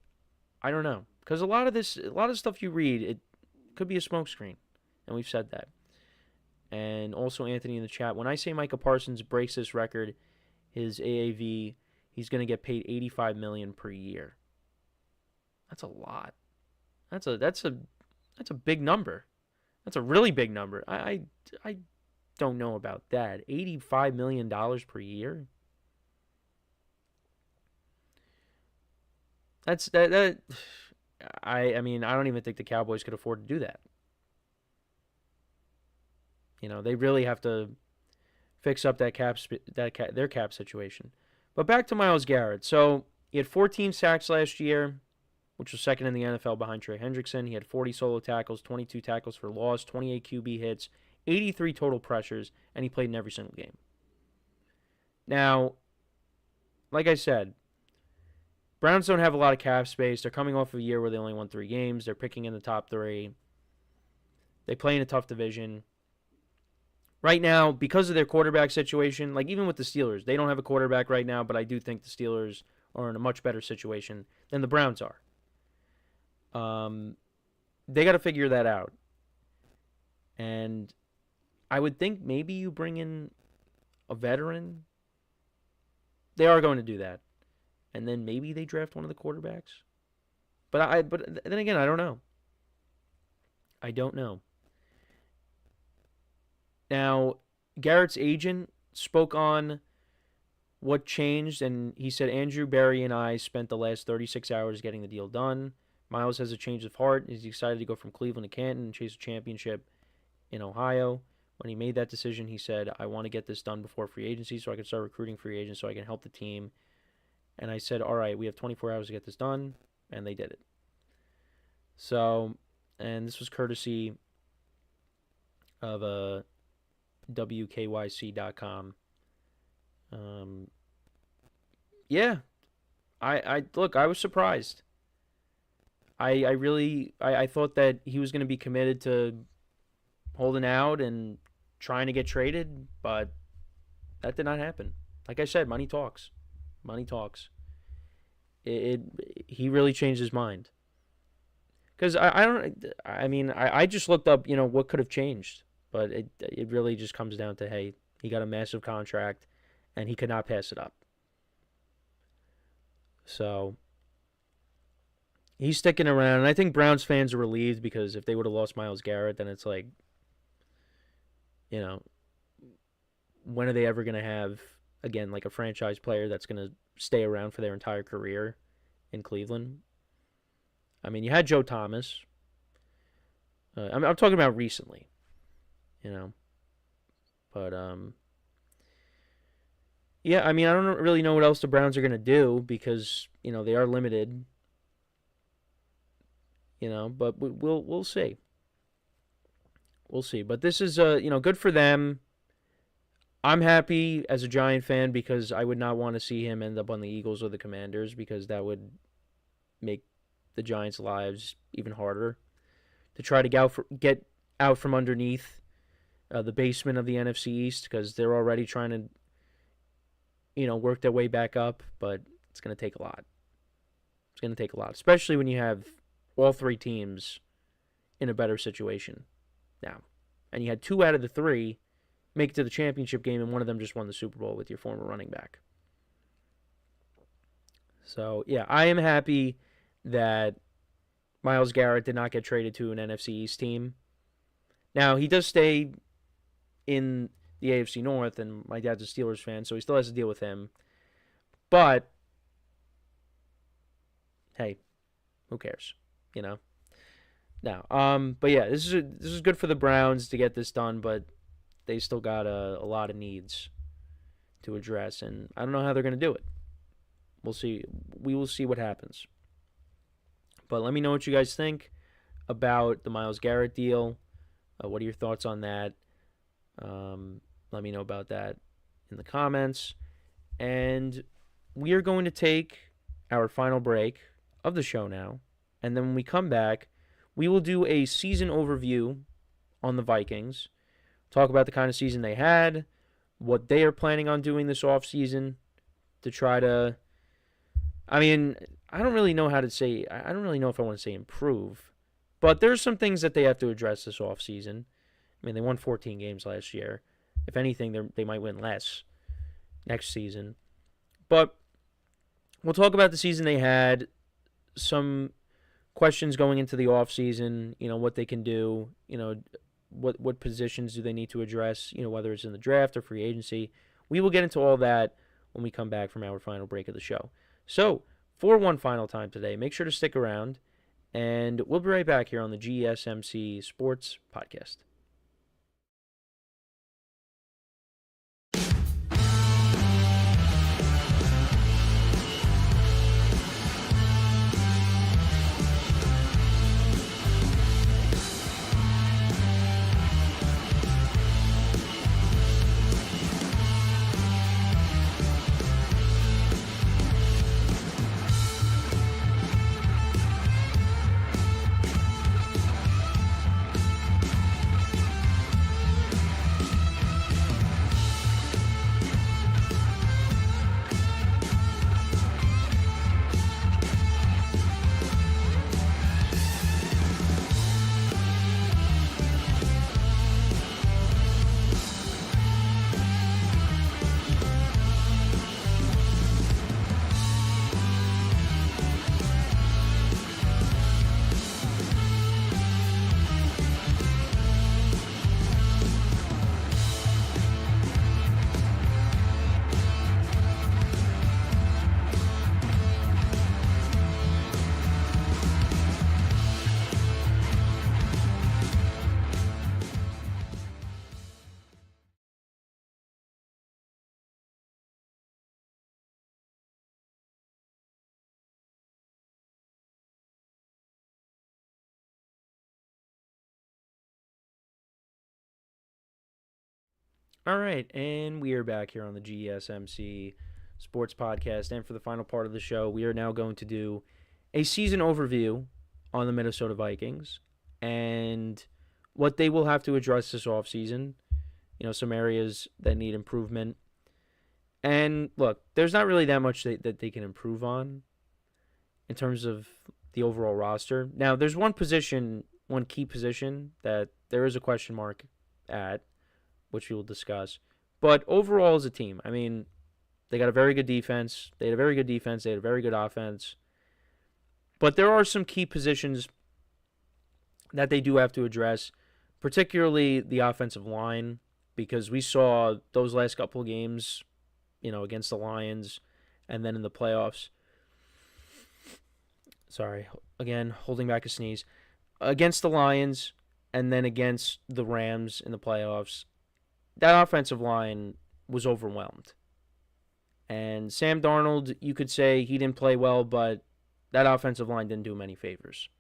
don't know. Because a lot of stuff you read, it could be a smokescreen, and we've said that. And also Anthony in the chat, when I say Micah Parsons breaks this record, his AAV, he's going to get paid $85 million per year. That's a lot. That's a big number. That's a really big number. I don't know about that. $85 million per year. I mean, I don't even think the Cowboys could afford to do that. You know, they really have to fix up their cap situation. But back to Myles Garrett. So he had 14 sacks last year, which was second in the NFL behind Trey Hendrickson. He had 40 solo tackles, 22 tackles for loss, 28 QB hits, 83 total pressures, and he played in every single game. Now, like I said, Browns don't have a lot of cap space. They're coming off of a year where they only won 3 games. They're picking in the top 3. They play in a tough division. Right now, because of their quarterback situation, like even with the Steelers, they don't have a quarterback right now, but I do think the Steelers are in a much better situation than the Browns are. They got to figure that out. And I would think maybe you bring in a veteran. They are going to do that. And then maybe they draft one of the quarterbacks. But then again, I don't know. I don't know. Now, Garrett's agent spoke on what changed, and he said, Andrew, Barry, and I spent the last 36 hours getting the deal done. Myles has a change of heart. He's excited to go from Cleveland to Canton and chase a championship in Ohio. When he made that decision, he said, I want to get this done before free agency so I can start recruiting free agents so I can help the team. And I said, all right, we have 24 hours to get this done, and they did it. So, and this was courtesy of WKYC.com. Yeah, I look, I was surprised. I thought that he was going to be committed to holding out and trying to get traded, but that did not happen. Like I said, money talks. Money talks. He really changed his mind. Because I just looked up, what could have changed. But it really just comes down to, hey, he got a massive contract and he could not pass it up. So he's sticking around. And I think Browns fans are relieved because if they would have lost Myles Garrett, then it's like, when are they ever going to have, again, like a franchise player that's going to stay around for their entire career in Cleveland? I mean, you had Joe Thomas. I'm talking about recently, But, yeah, I mean, I don't really know what else the Browns are going to do because, they are limited. But we'll see. We'll see. But this is, good for them. I'm happy as a Giant fan because I would not want to see him end up on the Eagles or the Commanders because that would make the Giants' lives even harder to try to get out from underneath the basement of the NFC East because they're already trying to, work their way back up, but it's going to take a lot. It's going to take a lot, especially when you have all three teams in a better situation now. And you had 2 out of the 3 make it to the championship game, and one of them just won the Super Bowl with your former running back. So, yeah, I am happy that Myles Garrett did not get traded to an NFC East team. Now, he does stay in the AFC North, and my dad's a Steelers fan, so he still has to deal with him. But, hey, who cares, No. But yeah, this is good for the Browns to get this done, but they still got a lot of needs to address, and I don't know how they're going to do it. We'll see. We will see what happens. But let me know what you guys think about the Myles Garrett deal. What are your thoughts on that? Let me know about that in the comments. And we are going to take our final break of the show now. And then when we come back, we will do a season overview on the Vikings. Talk about the kind of season they had, what they are planning on doing this offseason to try to... I mean, I don't really know how to say... I don't really know if I want to say improve. But there's some things that they have to address this offseason. I mean, they won 14 games last year. If anything, they might win less next season. But we'll talk about the season they had, some questions going into the offseason, what they can do, what positions do they need to address, whether it's in the draft or free agency. We will get into all that when we come back from our final break of the show. So, for one final time today, make sure to stick around, and we'll be right back here on the GSMC Sports Podcast. All right, and we are back here on the GSMC Sports Podcast. And for the final part of the show, we are now going to do a season overview on the Minnesota Vikings and what they will have to address this offseason, some areas that need improvement. And look, there's not really that much that they can improve on in terms of the overall roster. Now, there's one key position that there is a question mark at, which we will discuss. But overall as a team, I mean, they got a very good defense. They had a very good defense. They had a very good offense. But there are some key positions that they do have to address, particularly the offensive line, because we saw those last couple of games, against the Lions and then in the playoffs. Sorry. again, holding back a sneeze, against the Lions and then against the Rams in the playoffs, that offensive line was overwhelmed. And Sam Darnold, you could say he didn't play well, but that offensive line didn't do him any favors.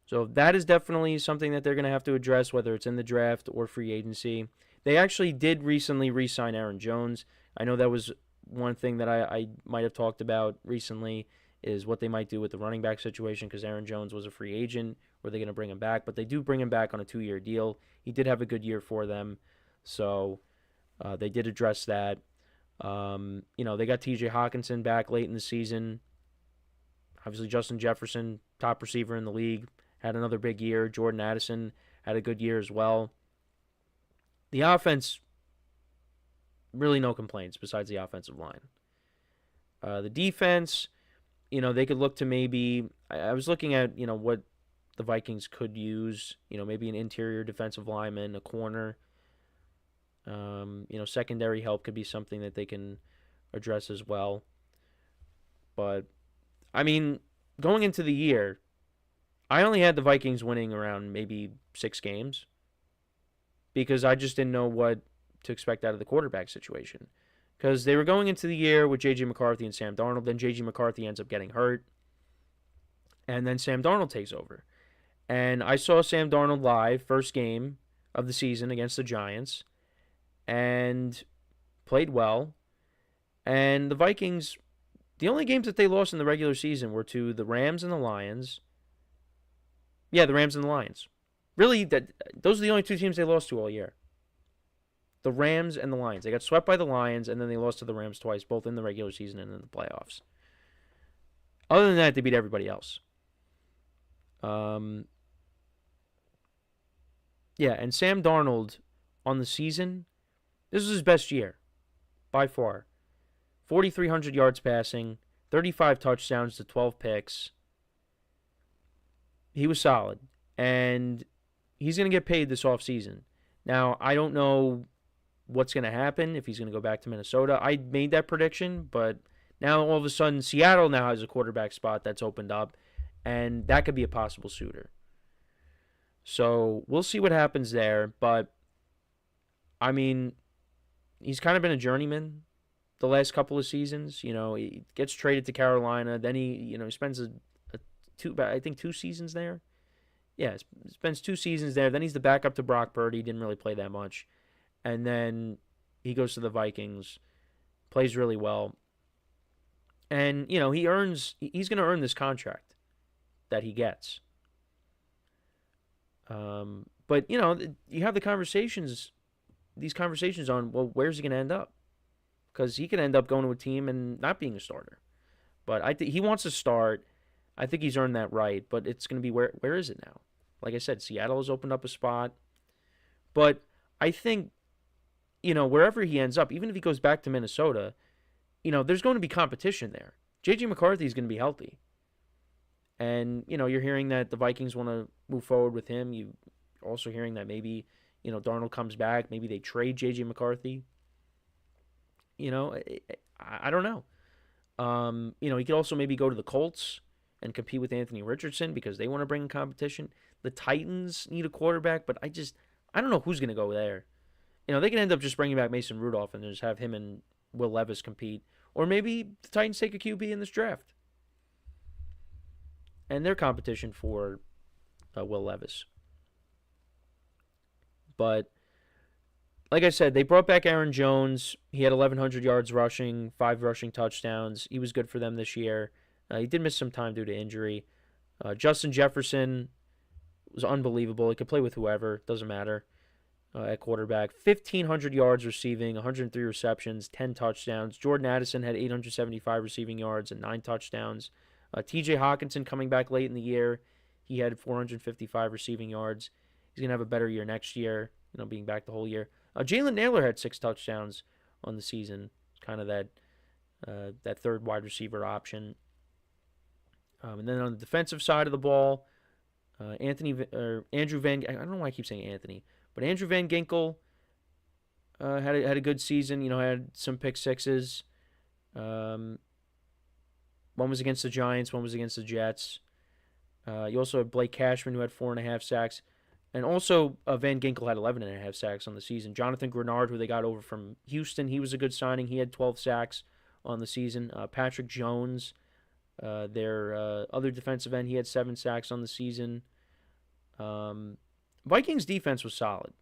So that is definitely something that they're going to have to address, whether it's in the draft or free agency. They actually did recently re-sign Aaron Jones. I know that was one thing that I might have talked about recently, is what they might do with the running back situation, because Aaron Jones was a free agent. Were they going to bring him back? But they do bring him back on a 2-year deal. He did have a good year for them, so they did address that. They got T.J. Hawkinson back late in the season. Obviously, Justin Jefferson, top receiver in the league, had another big year. Jordan Addison had a good year as well. The offense, really no complaints besides the offensive line. The defense, they could look to maybe, I was looking at, what the Vikings could use, maybe an interior defensive lineman, a corner. Secondary help could be something that they can address as well. But, going into the year, I only had the Vikings winning around maybe 6 games because I just didn't know what to expect out of the quarterback situation. Because they were going into the year with J.J. McCarthy and Sam Darnold. Then J.J. McCarthy ends up getting hurt. And then Sam Darnold takes over. And I saw Sam Darnold live, first game of the season against the Giants, and played well. And the Vikings, the only games that they lost in the regular season were to the Rams and the Lions. Yeah, the Rams and the Lions. Really, those are the only 2 teams they lost to all year. The Rams and the Lions. They got swept by the Lions, and then they lost to the Rams twice, both in the regular season and in the playoffs. Other than that, they beat everybody else. And Sam Darnold on the season, this was his best year, by far. 4,300 yards passing, 35 touchdowns to 12 picks. He was solid, and he's going to get paid this offseason. Now, I don't know what's going to happen if he's going to go back to Minnesota. I made that prediction, but now all of a sudden Seattle now has a quarterback spot that's opened up, and that could be a possible suitor. So we'll see what happens there, but he's kind of been a journeyman the last couple of seasons. He gets traded to Carolina, then he spends 2 seasons there. Yeah, spends 2 seasons there. Then he's the backup to Brock Purdy. Didn't really play that much. And then he goes to the Vikings, plays really well. And, he's going to earn this contract that he gets. But, you have these conversations on, well, where's he going to end up? Because he could end up going to a team and not being a starter. But I think he wants to start. I think he's earned that right, but it's going to be where is it now? Like I said, Seattle has opened up a spot. But I think, wherever he ends up, even if he goes back to Minnesota, there's going to be competition there. J.J. McCarthy is going to be healthy. And, you're hearing that the Vikings want to move forward with him. You're also hearing that maybe, Darnold comes back. Maybe they trade J.J. McCarthy. I don't know. He could also maybe go to the Colts and compete with Anthony Richardson because they want to bring in competition. The Titans need a quarterback, but I don't know who's going to go there. They can end up just bringing back Mason Rudolph and just have him and Will Levis compete. Or maybe the Titans take a QB in this draft. And their competition for Will Levis. But, like I said, they brought back Aaron Jones. He had 1,100 yards rushing, 5 rushing touchdowns. He was good for them this year. He did miss some time due to injury. Justin Jefferson was unbelievable. He could play with whoever. Doesn't matter. At quarterback. 1,500 yards receiving, 103 receptions, 10 touchdowns. Jordan Addison had 875 receiving yards and 9 touchdowns. T.J. Hawkinson coming back late in the year. He had 455 receiving yards. He's going to have a better year next year, being back the whole year. Jalen Naylor had 6 touchdowns on the season. Kind of that third wide receiver option. And then on the defensive side of the ball, Andrew Van. I don't know why I keep saying Anthony, but Andrew Van Ginkel had a good season. Had some pick sixes. One was against the Giants. One was against the Jets. You also had Blake Cashman, who had 4.5 sacks. And also, Van Ginkel had 11.5 sacks on the season. Jonathan Grenard, who they got over from Houston, he was a good signing. He had 12 sacks on the season. Patrick Jones, their other defensive end, he had 7 sacks on the season. Vikings defense was solid.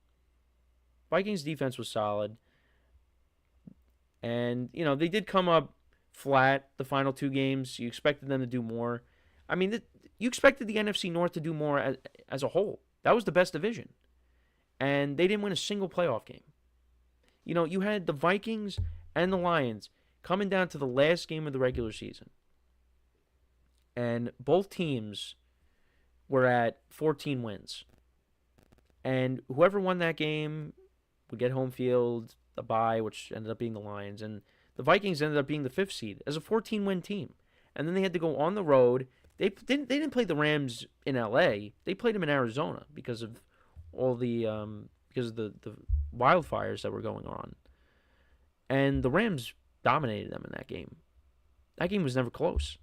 And, they did come up flat the final 2 games. You expected them to do more. I mean, you expected the NFC North to do more as a whole. That was the best division. And they didn't win a single playoff game. You had the Vikings and the Lions coming down to the last game of the regular season. And both teams were at 14 wins. And whoever won that game would get home field, a bye, which ended up being the Lions. And the Vikings ended up being the 5th seed as a 14-win team. And then they had to go on the road. They didn't play the Rams in L.A. They played them in Arizona because of all the wildfires that were going on. And the Rams dominated them in that game. That game was never close.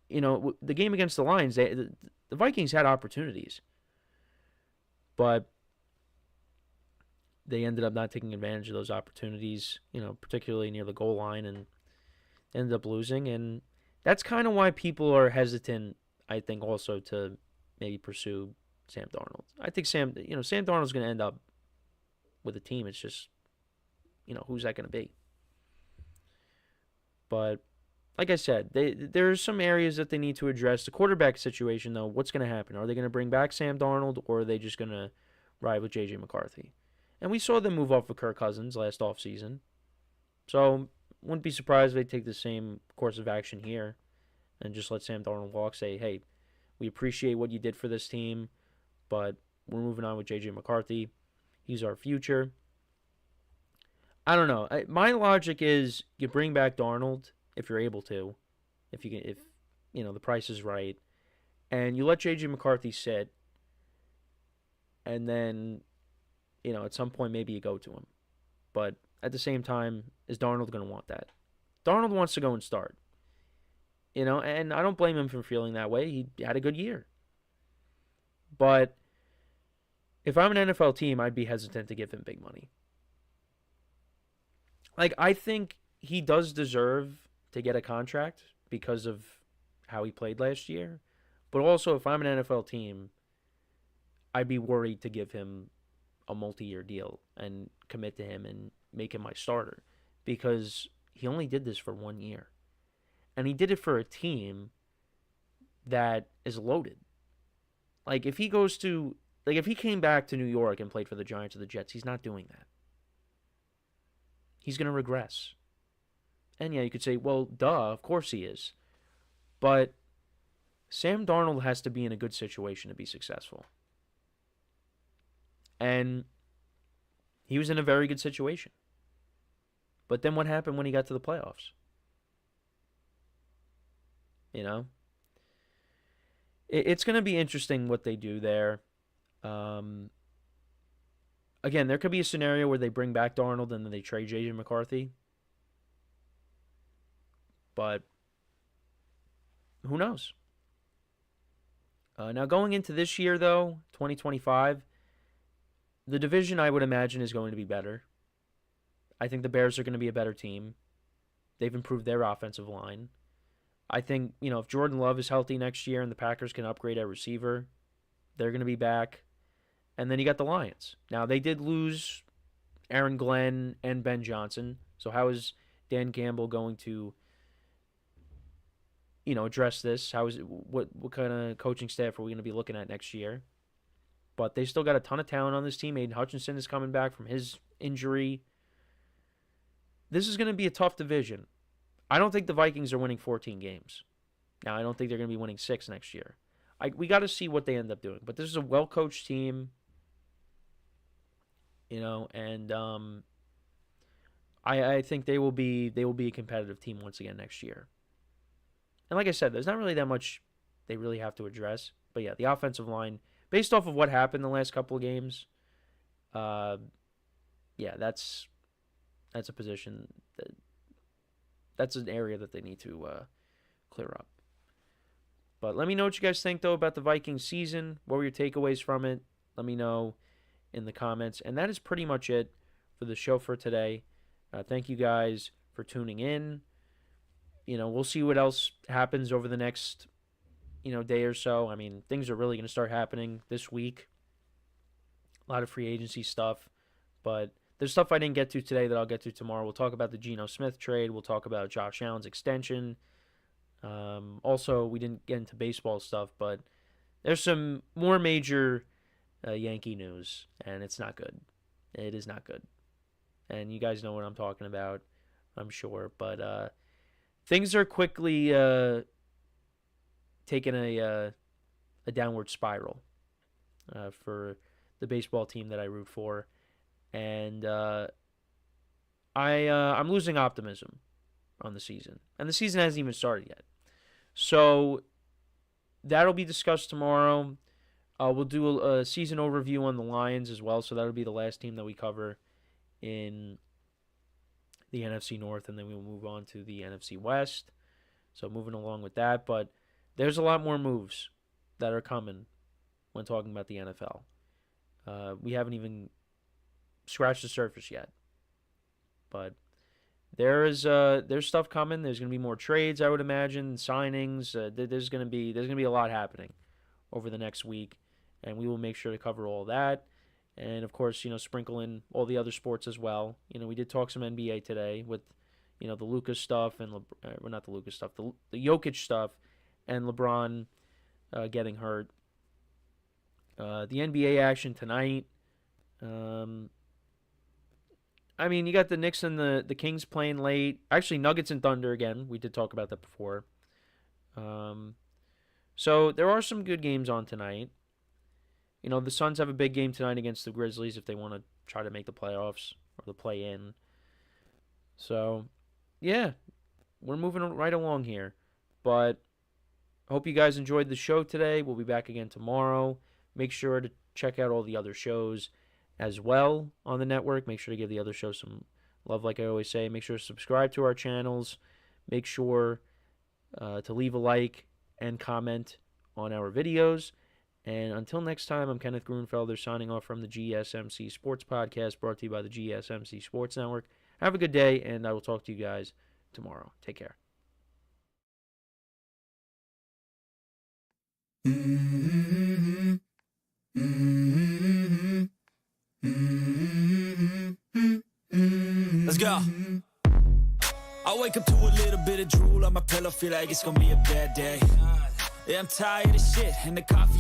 The game against the Lions, the Vikings had opportunities, but they ended up not taking advantage of those opportunities, particularly near the goal line, and ended up losing. And that's kind of why people are hesitant, I think, also to maybe pursue Sam Darnold. I think Sam Darnold's going to end up with a team. It's just, who's that going to be? But like I said, there's some areas that they need to address. The quarterback situation, though, what's going to happen? Are they going to bring back Sam Darnold, or are they just going to ride with J.J. McCarthy? And we saw them move off of Kirk Cousins last offseason. So wouldn't be surprised if they take the same course of action here and just let Sam Darnold walk, say, hey, we appreciate what you did for this team, but we're moving on with J.J. McCarthy. He's our future. I don't know. My logic is you bring back Darnold if you're able to, if the price is right, and you let J.J. McCarthy sit, and then, at some point maybe you go to him. But at the same time, is Darnold going to want that? Darnold wants to go and start. And I don't blame him for feeling that way. He had a good year. But if I'm an NFL team, I'd be hesitant to give him big money. I think he does deserve to get a contract because of how he played last year. But also, if I'm an NFL team, I'd be worried to give him a multi-year deal and commit to him and make him my starter, because he only did this for 1 year. And he did it for a team that is loaded. If he came back to New York and played for the Giants or the Jets, he's not doing that. He's going to regress. And yeah, you could say, well, duh, of course he is. But Sam Darnold has to be in a good situation to be successful. And he was in a very good situation. But then what happened when he got to the playoffs? It's going to be interesting what they do there. Again, there could be a scenario where they bring back Darnold and then they trade J.J. McCarthy. But who knows? Now, going into this year, though, 2025, the division, I would imagine, is going to be better. I think the Bears are going to be a better team. They've improved their offensive line. I think, if Jordan Love is healthy next year and the Packers can upgrade at receiver, they're going to be back. And then you got the Lions. Now, they did lose Aaron Glenn and Ben Johnson. So how is Dan Campbell going to, address this? What kind of coaching staff are we going to be looking at next year? But they still got a ton of talent on this team. Aiden Hutchinson is coming back from his injury. This is going to be a tough division. I don't think the Vikings are winning 14 games. Now, I don't think they're going to be winning 6 next year. We got to see what they end up doing. But this is a well-coached team, and I think they will be a competitive team once again next year. And like I said, there's not really that much they really have to address. But yeah, the offensive line, based off of what happened the last couple of games, that's a position that's an area that they need to clear up. But let me know what you guys think, though, about the Vikings season. What were your takeaways from it? Let me know in the comments. And that is pretty much it for the show for today. Thank you guys for tuning in. We'll see what else happens over the next, day or so. I mean, things are really going to start happening this week. A lot of free agency stuff. But there's stuff I didn't get to today that I'll get to tomorrow. We'll talk about the Geno Smith trade. We'll talk about Josh Allen's extension. Also, we didn't get into baseball stuff, but there's some more major Yankee news, and it's not good. It is not good. And you guys know what I'm talking about, I'm sure. But things are quickly taking a downward spiral for the baseball team that I root for. And I'm losing optimism on the season. And the season hasn't even started yet. So that'll be discussed tomorrow. We'll do a season overview on the Lions as well. So that'll be the last team that we cover in the NFC North. And then we'll move on to the NFC West. So moving along with that. But there's a lot more moves that are coming when talking about the NFL. We haven't even scratched the surface yet. But there's stuff coming. There's going to be more trades, I would imagine, signings. There's going to be a lot happening over the next week, and we will make sure to cover all that. And of course, sprinkle in all the other sports as well. We did talk some NBA today with, the Lucas stuff and not the Lucas stuff, the Jokić stuff, and LeBron getting hurt. The NBA action tonight. You got the Knicks and the Kings playing late. Actually, Nuggets and Thunder again. We did talk about that before. So there are some good games on tonight. The Suns have a big game tonight against the Grizzlies if they want to try to make the playoffs or the play-in. So, yeah, we're moving right along here. But I hope you guys enjoyed the show today. We'll be back again tomorrow. Make sure to check out all the other shows as well on the network. Make sure to give the other shows some love, like I always say. Make sure to subscribe to our channels. Make sure to leave a like and comment on our videos. And until next time, I'm Kenneth Grunfelder signing off from the GSMC Sports Podcast, brought to you by the GSMC Sports Network. Have a good day, and I will talk to you guys tomorrow. Take care. Let's go. I wake up to a little bit of drool on my pillow, feel like it's gonna be a bad day. Yeah, I'm tired of shit, and the coffee